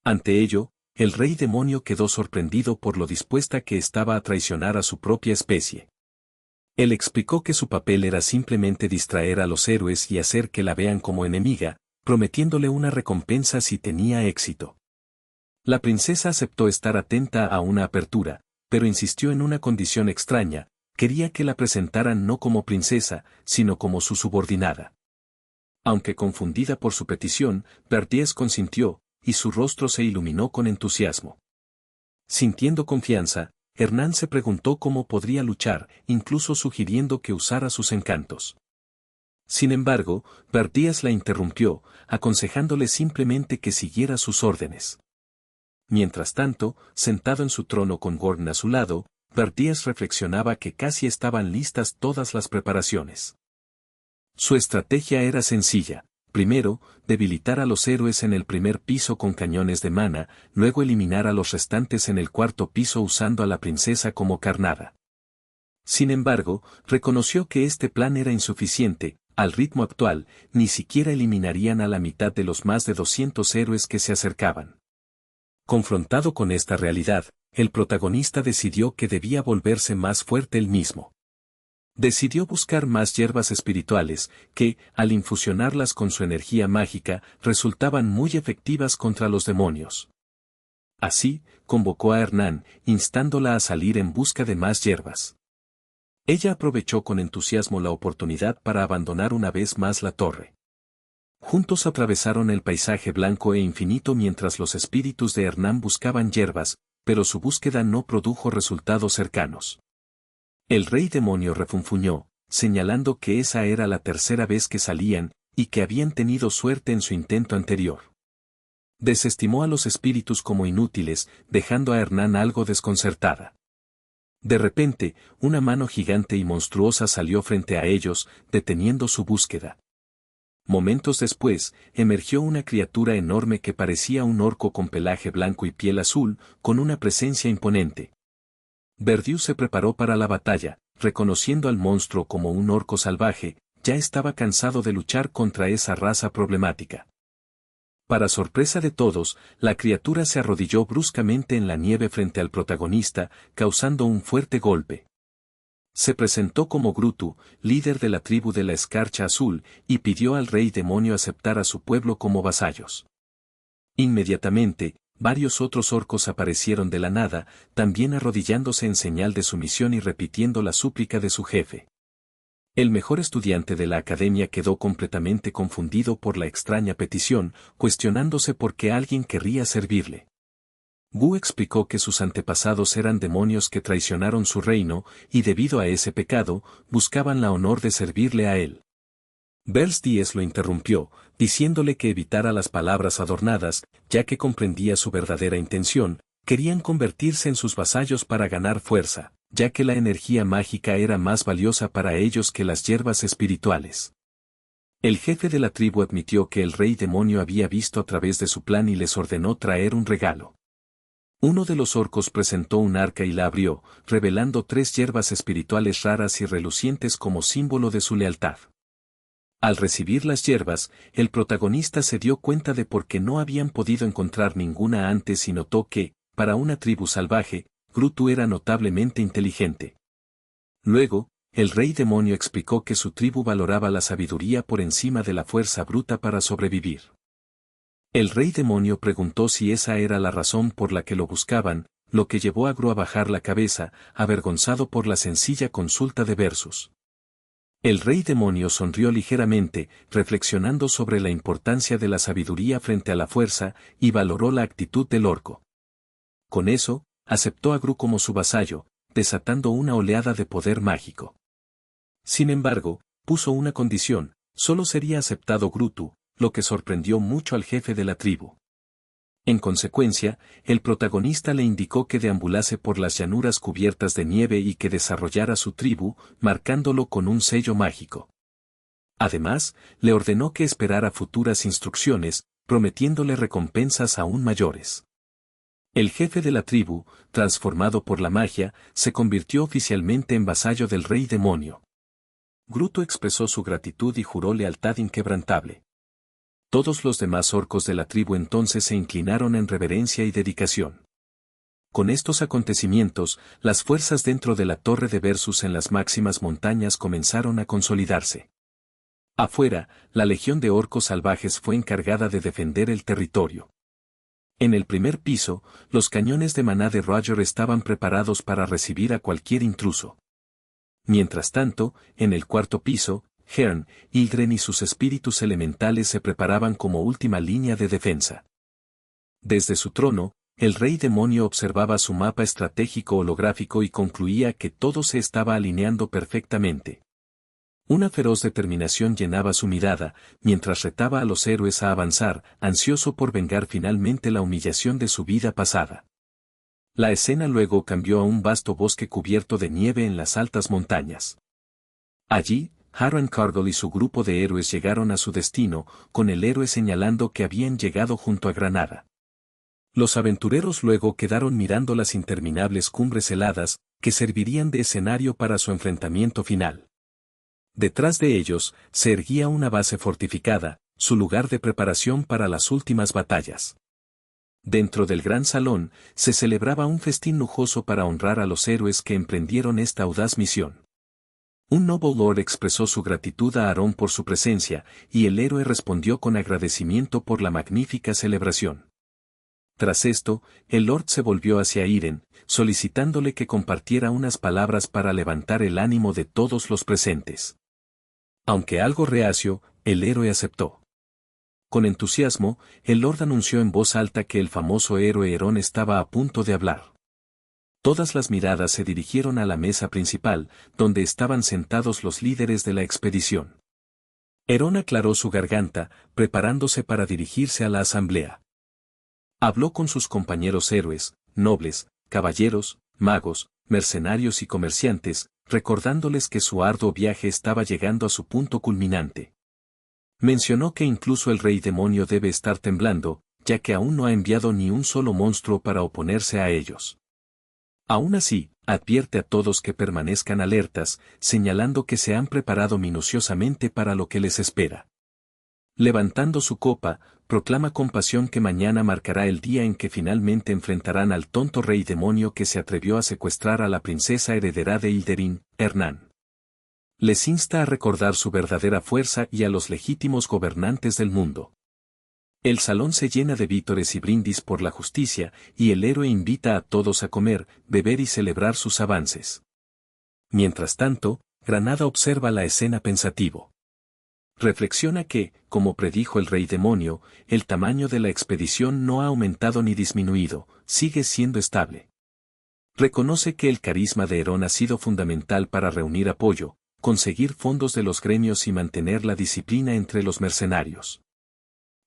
Ante ello, el rey demonio quedó sorprendido por lo dispuesta que estaba a traicionar a su propia especie. Él explicó que su papel era simplemente distraer a los héroes y hacer que la vean como enemiga, prometiéndole una recompensa si tenía éxito. La princesa aceptó estar atenta a una apertura, pero insistió en una condición extraña: quería que la presentaran no como princesa, sino como su subordinada. Aunque confundida por su petición, Verdies consintió, y su rostro se iluminó con entusiasmo. Sintiendo confianza, Hernán se preguntó cómo podría luchar, incluso sugiriendo que usara sus encantos. Sin embargo, Verdies la interrumpió, aconsejándole simplemente que siguiera sus órdenes. Mientras tanto, sentado en su trono con Gorn a su lado, Verdies reflexionaba que casi estaban listas todas las preparaciones. Su estrategia era sencilla: primero, debilitar a los héroes en el primer piso con cañones de mana, luego eliminar a los restantes en el cuarto piso usando a la princesa como carnada. Sin embargo, reconoció que este plan era insuficiente. Al ritmo actual, ni siquiera eliminarían a la mitad de los más de 200 héroes que se acercaban. Confrontado con esta realidad, el protagonista decidió que debía volverse más fuerte él mismo. Decidió buscar más hierbas espirituales, que, al infusionarlas con su energía mágica, resultaban muy efectivas contra los demonios. Así, convocó a Hernán, instándola a salir en busca de más hierbas. Ella aprovechó con entusiasmo la oportunidad para abandonar una vez más la torre. Juntos atravesaron el paisaje blanco e infinito mientras los espíritus de Hernán buscaban hierbas, pero su búsqueda no produjo resultados cercanos. El rey demonio refunfuñó, señalando que esa era la tercera vez que salían, y que habían tenido suerte en su intento anterior. Desestimó a los espíritus como inútiles, dejando a Hernán algo desconcertada. De repente, una mano gigante y monstruosa salió frente a ellos, deteniendo su búsqueda. Momentos después, emergió una criatura enorme que parecía un orco con pelaje blanco y piel azul, con una presencia imponente. Verdies se preparó para la batalla, reconociendo al monstruo como un orco salvaje. Ya estaba cansado de luchar contra esa raza problemática. Para sorpresa de todos, la criatura se arrodilló bruscamente en la nieve frente al protagonista, causando un fuerte golpe. Se presentó como Grutu, líder de la tribu de la Escarcha Azul, y pidió al rey demonio aceptar a su pueblo como vasallos. Inmediatamente, varios otros orcos aparecieron de la nada, también arrodillándose en señal de sumisión y repitiendo la súplica de su jefe. El mejor estudiante de la academia quedó completamente confundido por la extraña petición, cuestionándose por qué alguien querría servirle. Gu explicó que sus antepasados eran demonios que traicionaron su reino, y debido a ese pecado, buscaban la honor de servirle a él. Verdies lo interrumpió, diciéndole que evitara las palabras adornadas, ya que comprendía su verdadera intención: querían convertirse en sus vasallos para ganar fuerza, ya que la energía mágica era más valiosa para ellos que las hierbas espirituales. El jefe de la tribu admitió que el rey demonio había visto a través de su plan y les ordenó traer un regalo. Uno de los orcos presentó un arca y la abrió, revelando 3 hierbas espirituales raras y relucientes como símbolo de su lealtad. Al recibir las hierbas, el protagonista se dio cuenta de por qué no habían podido encontrar ninguna antes y notó que, para una tribu salvaje, Grutu era notablemente inteligente. Luego, el rey demonio explicó que su tribu valoraba la sabiduría por encima de la fuerza bruta para sobrevivir. El rey demonio preguntó si esa era la razón por la que lo buscaban, lo que llevó a Gru a bajar la cabeza, avergonzado por la sencilla consulta de Versus. El rey demonio sonrió ligeramente, reflexionando sobre la importancia de la sabiduría frente a la fuerza, y valoró la actitud del orco. Con eso, aceptó a Gru como su vasallo, desatando una oleada de poder mágico. Sin embargo, puso una condición: solo sería aceptado Grutu, lo que sorprendió mucho al jefe de la tribu. En consecuencia, el protagonista le indicó que deambulase por las llanuras cubiertas de nieve y que desarrollara su tribu, marcándolo con un sello mágico. Además, le ordenó que esperara futuras instrucciones, prometiéndole recompensas aún mayores. El jefe de la tribu, transformado por la magia, se convirtió oficialmente en vasallo del rey demonio. Grutu expresó su gratitud y juró lealtad inquebrantable. Todos los demás orcos de la tribu entonces se inclinaron en reverencia y dedicación. Con estos acontecimientos, las fuerzas dentro de la torre de Versus en las máximas montañas comenzaron a consolidarse. Afuera, la legión de orcos salvajes fue encargada de defender el territorio. En el primer piso, los cañones de maná de Roger estaban preparados para recibir a cualquier intruso. Mientras tanto, en el cuarto piso, Hearn, Ygren y sus espíritus elementales se preparaban como última línea de defensa. Desde su trono, el rey demonio observaba su mapa estratégico holográfico y concluía que todo se estaba alineando perfectamente. Una feroz determinación llenaba su mirada, mientras retaba a los héroes a avanzar, ansioso por vengar finalmente la humillación de su vida pasada. La escena luego cambió a un vasto bosque cubierto de nieve en las altas montañas. Allí, Harren Cargill y su grupo de héroes llegaron a su destino, con el héroe señalando que habían llegado junto a Granada. Los aventureros luego quedaron mirando las interminables cumbres heladas, que servirían de escenario para su enfrentamiento final. Detrás de ellos, se erguía una base fortificada, su lugar de preparación para las últimas batallas. Dentro del gran salón, se celebraba un festín lujoso para honrar a los héroes que emprendieron esta audaz misión. Un noble lord expresó su gratitud a Aarón por su presencia, y el héroe respondió con agradecimiento por la magnífica celebración. Tras esto, el lord se volvió hacia Iren, solicitándole que compartiera unas palabras para levantar el ánimo de todos los presentes. Aunque algo reacio, el héroe aceptó. Con entusiasmo, el lord anunció en voz alta que el famoso héroe Herón estaba a punto de hablar. Todas las miradas se dirigieron a la mesa principal, donde estaban sentados los líderes de la expedición. Herón aclaró su garganta, preparándose para dirigirse a la asamblea. Habló con sus compañeros héroes, nobles, caballeros, magos, mercenarios y comerciantes, recordándoles que su arduo viaje estaba llegando a su punto culminante. Mencionó que incluso el rey demonio debe estar temblando, ya que aún no ha enviado ni un solo monstruo para oponerse a ellos. Aún así, advierte a todos que permanezcan alertas, señalando que se han preparado minuciosamente para lo que les espera. Levantando su copa, proclama con pasión que mañana marcará el día en que finalmente enfrentarán al tonto rey demonio que se atrevió a secuestrar a la princesa heredera de Ilderín, Hernán. Les insta a recordar su verdadera fuerza y a los legítimos gobernantes del mundo. El salón se llena de vítores y brindis por la justicia, y el héroe invita a todos a comer, beber y celebrar sus avances. Mientras tanto, Granada observa la escena pensativo. Reflexiona que, como predijo el rey demonio, el tamaño de la expedición no ha aumentado ni disminuido, sigue siendo estable. Reconoce que el carisma de Herón ha sido fundamental para reunir apoyo, conseguir fondos de los gremios y mantener la disciplina entre los mercenarios.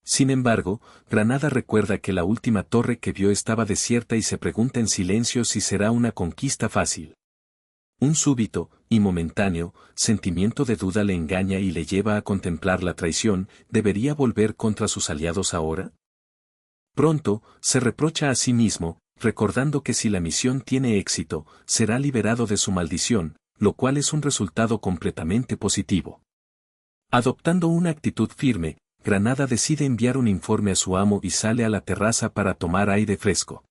Sin embargo, Granada recuerda que la última torre que vio estaba desierta y se pregunta en silencio si será una conquista fácil. Un súbito, y momentáneo, sentimiento de duda le engaña y le lleva a contemplar la traición. ¿Debería volver contra sus aliados ahora? Pronto, se reprocha a sí mismo, recordando que si la misión tiene éxito, será liberado de su maldición, lo cual es un resultado completamente positivo. Adoptando una actitud firme, Granada decide enviar un informe a su amo y sale a la terraza para tomar aire fresco.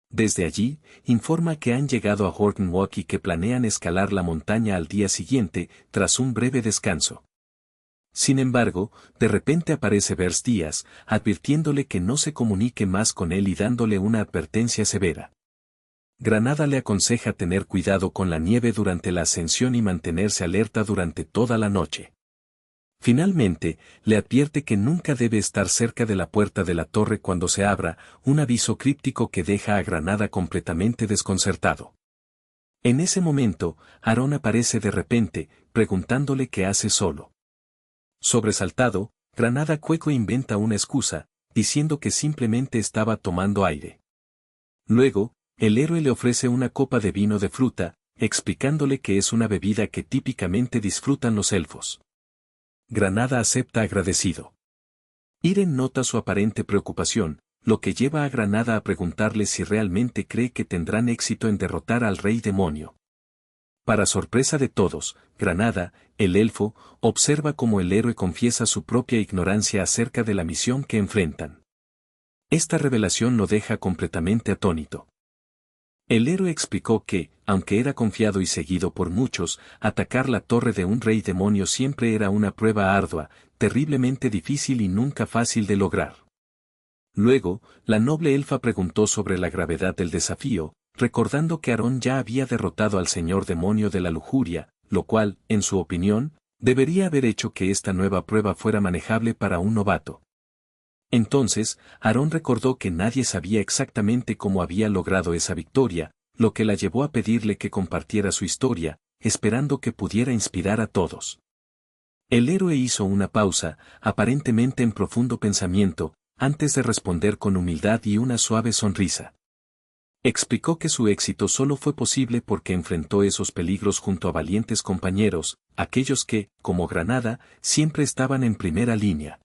Desde allí, informa que han llegado a Horton Walk y que planean escalar la montaña al día siguiente, tras un breve descanso. Sin embargo, de repente aparece Vers Díaz, advirtiéndole que no se comunique más con él y dándole una advertencia severa. Granada le aconseja tener cuidado con la nieve durante la ascensión y mantenerse alerta durante toda la noche. Finalmente, le advierte que nunca debe estar cerca de la puerta de la torre cuando se abra, un aviso críptico que deja a Granada completamente desconcertado. En ese momento, Aarón aparece de repente, preguntándole qué hace solo. Sobresaltado, Granada Cueco inventa una excusa, diciendo que simplemente estaba tomando aire. Luego, el héroe le ofrece una copa de vino de fruta, explicándole que es una bebida que típicamente disfrutan los elfos. Granada acepta agradecido. Iren nota su aparente preocupación, lo que lleva a Granada a preguntarle si realmente cree que tendrán éxito en derrotar al rey demonio. Para sorpresa de todos, Granada, el elfo, observa cómo el héroe confiesa su propia ignorancia acerca de la misión que enfrentan. Esta revelación lo deja completamente atónito. El héroe explicó que, aunque era confiado y seguido por muchos, atacar la torre de un rey demonio siempre era una prueba ardua, terriblemente difícil y nunca fácil de lograr. Luego, la noble elfa preguntó sobre la gravedad del desafío, recordando que Aarón ya había derrotado al señor demonio de la lujuria, lo cual, en su opinión, debería haber hecho que esta nueva prueba fuera manejable para un novato. Entonces, Aarón recordó que nadie sabía exactamente cómo había logrado esa victoria, lo que la llevó a pedirle que compartiera su historia, esperando que pudiera inspirar a todos. El héroe hizo una pausa, aparentemente en profundo pensamiento, antes de responder con humildad y una suave sonrisa. Explicó que su éxito solo fue posible porque enfrentó esos peligros junto a valientes compañeros, aquellos que, como Granada, siempre estaban en primera línea.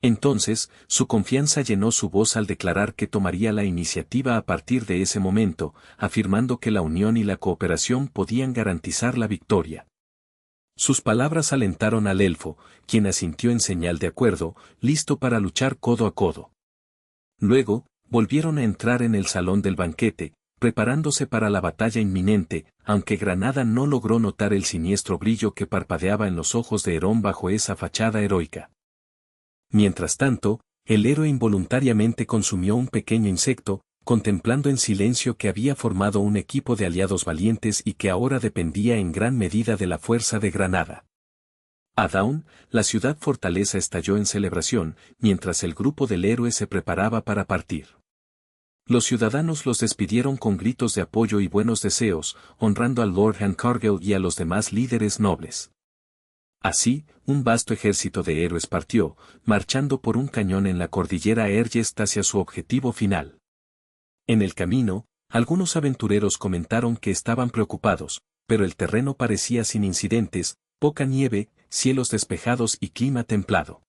Entonces, su confianza llenó su voz al declarar que tomaría la iniciativa a partir de ese momento, afirmando que la unión y la cooperación podían garantizar la victoria. Sus palabras alentaron al elfo, quien asintió en señal de acuerdo, listo para luchar codo a codo. Luego, volvieron a entrar en el salón del banquete, preparándose para la batalla inminente, aunque Granada no logró notar el siniestro brillo que parpadeaba en los ojos de Herón bajo esa fachada heroica. Mientras tanto, el héroe involuntariamente consumió un pequeño insecto, contemplando en silencio que había formado un equipo de aliados valientes y que ahora dependía en gran medida de la fuerza de Granada. A Dawn, la ciudad fortaleza estalló en celebración, mientras el grupo del héroe se preparaba para partir. Los ciudadanos los despidieron con gritos de apoyo y buenos deseos, honrando al Lord Hancargill y a los demás líderes nobles. Así, un vasto ejército de héroes partió, marchando por un cañón en la cordillera Ergest hacia su objetivo final. En el camino, algunos aventureros comentaron que estaban preocupados, pero el terreno parecía sin incidentes, poca nieve, cielos despejados y clima templado.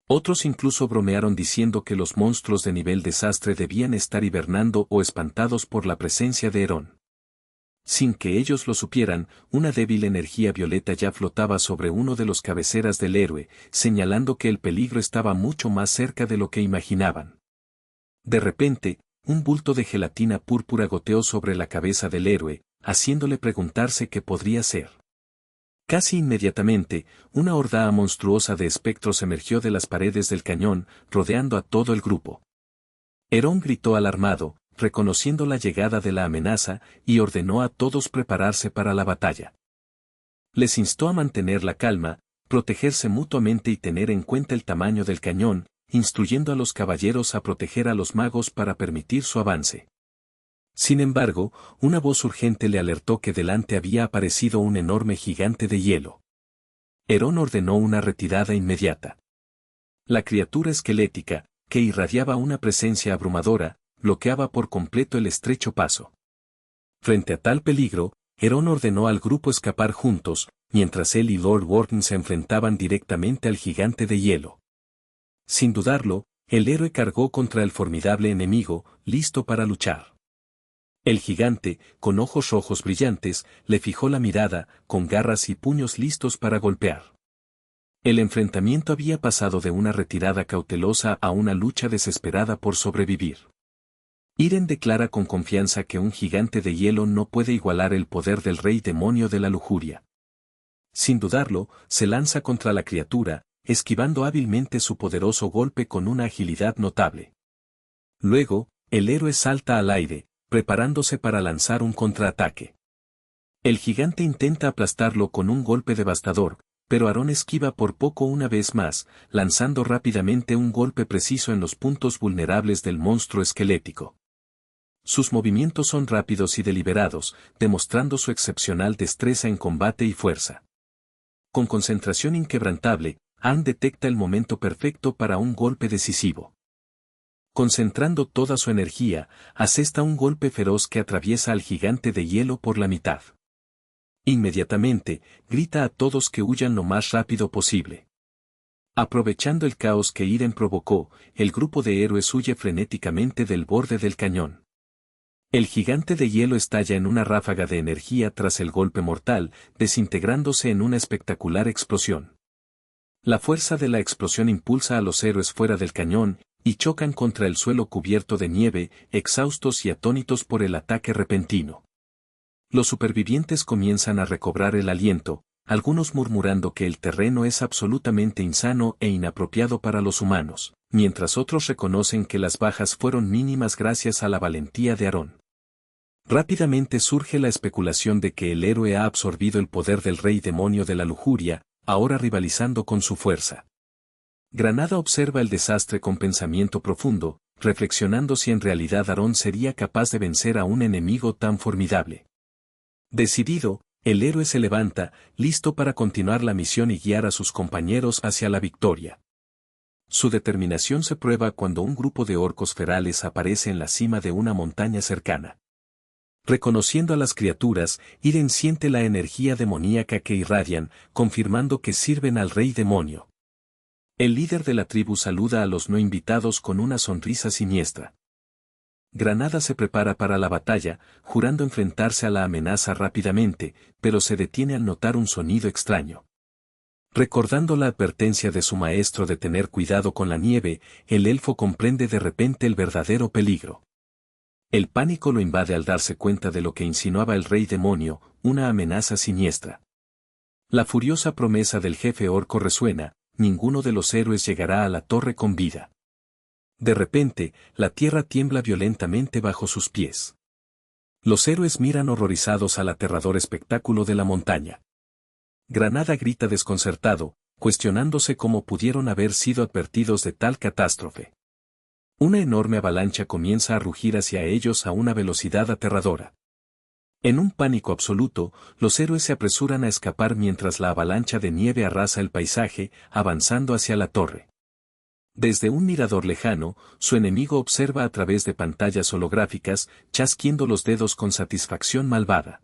Otros incluso bromearon diciendo que los monstruos de nivel desastre debían estar hibernando o espantados por la presencia de Herón. Sin que ellos lo supieran, una débil energía violeta ya flotaba sobre uno de los cabeceras del héroe, señalando que el peligro estaba mucho más cerca de lo que imaginaban. De repente, un bulto de gelatina púrpura goteó sobre la cabeza del héroe, haciéndole preguntarse qué podría ser. Casi inmediatamente, una horda monstruosa de espectros emergió de las paredes del cañón, rodeando a todo el grupo. Herón gritó alarmado, reconociendo la llegada de la amenaza, y ordenó a todos prepararse para la batalla. Les instó a mantener la calma, protegerse mutuamente y tener en cuenta el tamaño del cañón, instruyendo a los caballeros a proteger a los magos para permitir su avance. Sin embargo, una voz urgente le alertó que delante había aparecido un enorme gigante de hielo. Herón ordenó una retirada inmediata. La criatura esquelética, que irradiaba una presencia abrumadora, bloqueaba por completo el estrecho paso. Frente a tal peligro, Herón ordenó al grupo escapar juntos, mientras él y Lord Worthing se enfrentaban directamente al gigante de hielo. Sin dudarlo, el héroe cargó contra el formidable enemigo, listo para luchar. El gigante, con ojos rojos brillantes, le fijó la mirada, con garras y puños listos para golpear. El enfrentamiento había pasado de una retirada cautelosa a una lucha desesperada por sobrevivir. Iren declara con confianza que un gigante de hielo no puede igualar el poder del rey demonio de la lujuria. Sin dudarlo, se lanza contra la criatura, esquivando hábilmente su poderoso golpe con una agilidad notable. Luego, el héroe salta al aire, preparándose para lanzar un contraataque. El gigante intenta aplastarlo con un golpe devastador, pero Aarón esquiva por poco una vez más, lanzando rápidamente un golpe preciso en los puntos vulnerables del monstruo esquelético. Sus movimientos son rápidos y deliberados, demostrando su excepcional destreza en combate y fuerza. Con concentración inquebrantable, Aang detecta el momento perfecto para un golpe decisivo. Concentrando toda su energía, asesta un golpe feroz que atraviesa al gigante de hielo por la mitad. Inmediatamente, grita a todos que huyan lo más rápido posible. Aprovechando el caos que Iren provocó, el grupo de héroes huye frenéticamente del borde del cañón. El gigante de hielo estalla en una ráfaga de energía tras el golpe mortal, desintegrándose en una espectacular explosión. La fuerza de la explosión impulsa a los héroes fuera del cañón, y chocan contra el suelo cubierto de nieve, exhaustos y atónitos por el ataque repentino. Los supervivientes comienzan a recobrar el aliento, algunos murmurando que el terreno es absolutamente insano e inapropiado para los humanos, mientras otros reconocen que las bajas fueron mínimas gracias a la valentía de Aaron. Rápidamente surge la especulación de que el héroe ha absorbido el poder del rey demonio de la lujuria, ahora rivalizando con su fuerza. Granada observa el desastre con pensamiento profundo, reflexionando si en realidad Aaron sería capaz de vencer a un enemigo tan formidable. Decidido, el héroe se levanta, listo para continuar la misión y guiar a sus compañeros hacia la victoria. Su determinación se prueba cuando un grupo de orcos ferales aparece en la cima de una montaña cercana. Reconociendo a las criaturas, Iren siente la energía demoníaca que irradian, confirmando que sirven al rey demonio. El líder de la tribu saluda a los no invitados con una sonrisa siniestra. Granada se prepara para la batalla, jurando enfrentarse a la amenaza rápidamente, pero se detiene al notar un sonido extraño. Recordando la advertencia de su maestro de tener cuidado con la nieve, el elfo comprende de repente el verdadero peligro. El pánico lo invade al darse cuenta de lo que insinuaba el rey demonio, una amenaza siniestra. La furiosa promesa del jefe orco resuena: ninguno de los héroes llegará a la torre con vida. De repente, la tierra tiembla violentamente bajo sus pies. Los héroes miran horrorizados al aterrador espectáculo de la montaña. Granada grita desconcertado, cuestionándose cómo pudieron haber sido advertidos de tal catástrofe. Una enorme avalancha comienza a rugir hacia ellos a una velocidad aterradora. En un pánico absoluto, los héroes se apresuran a escapar mientras la avalancha de nieve arrasa el paisaje, avanzando hacia la torre. Desde un mirador lejano, su enemigo observa a través de pantallas holográficas, chasquiendo los dedos con satisfacción malvada.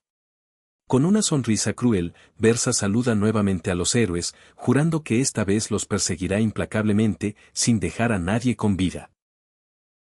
Con una sonrisa cruel, Versa saluda nuevamente a los héroes, jurando que esta vez los perseguirá implacablemente, sin dejar a nadie con vida.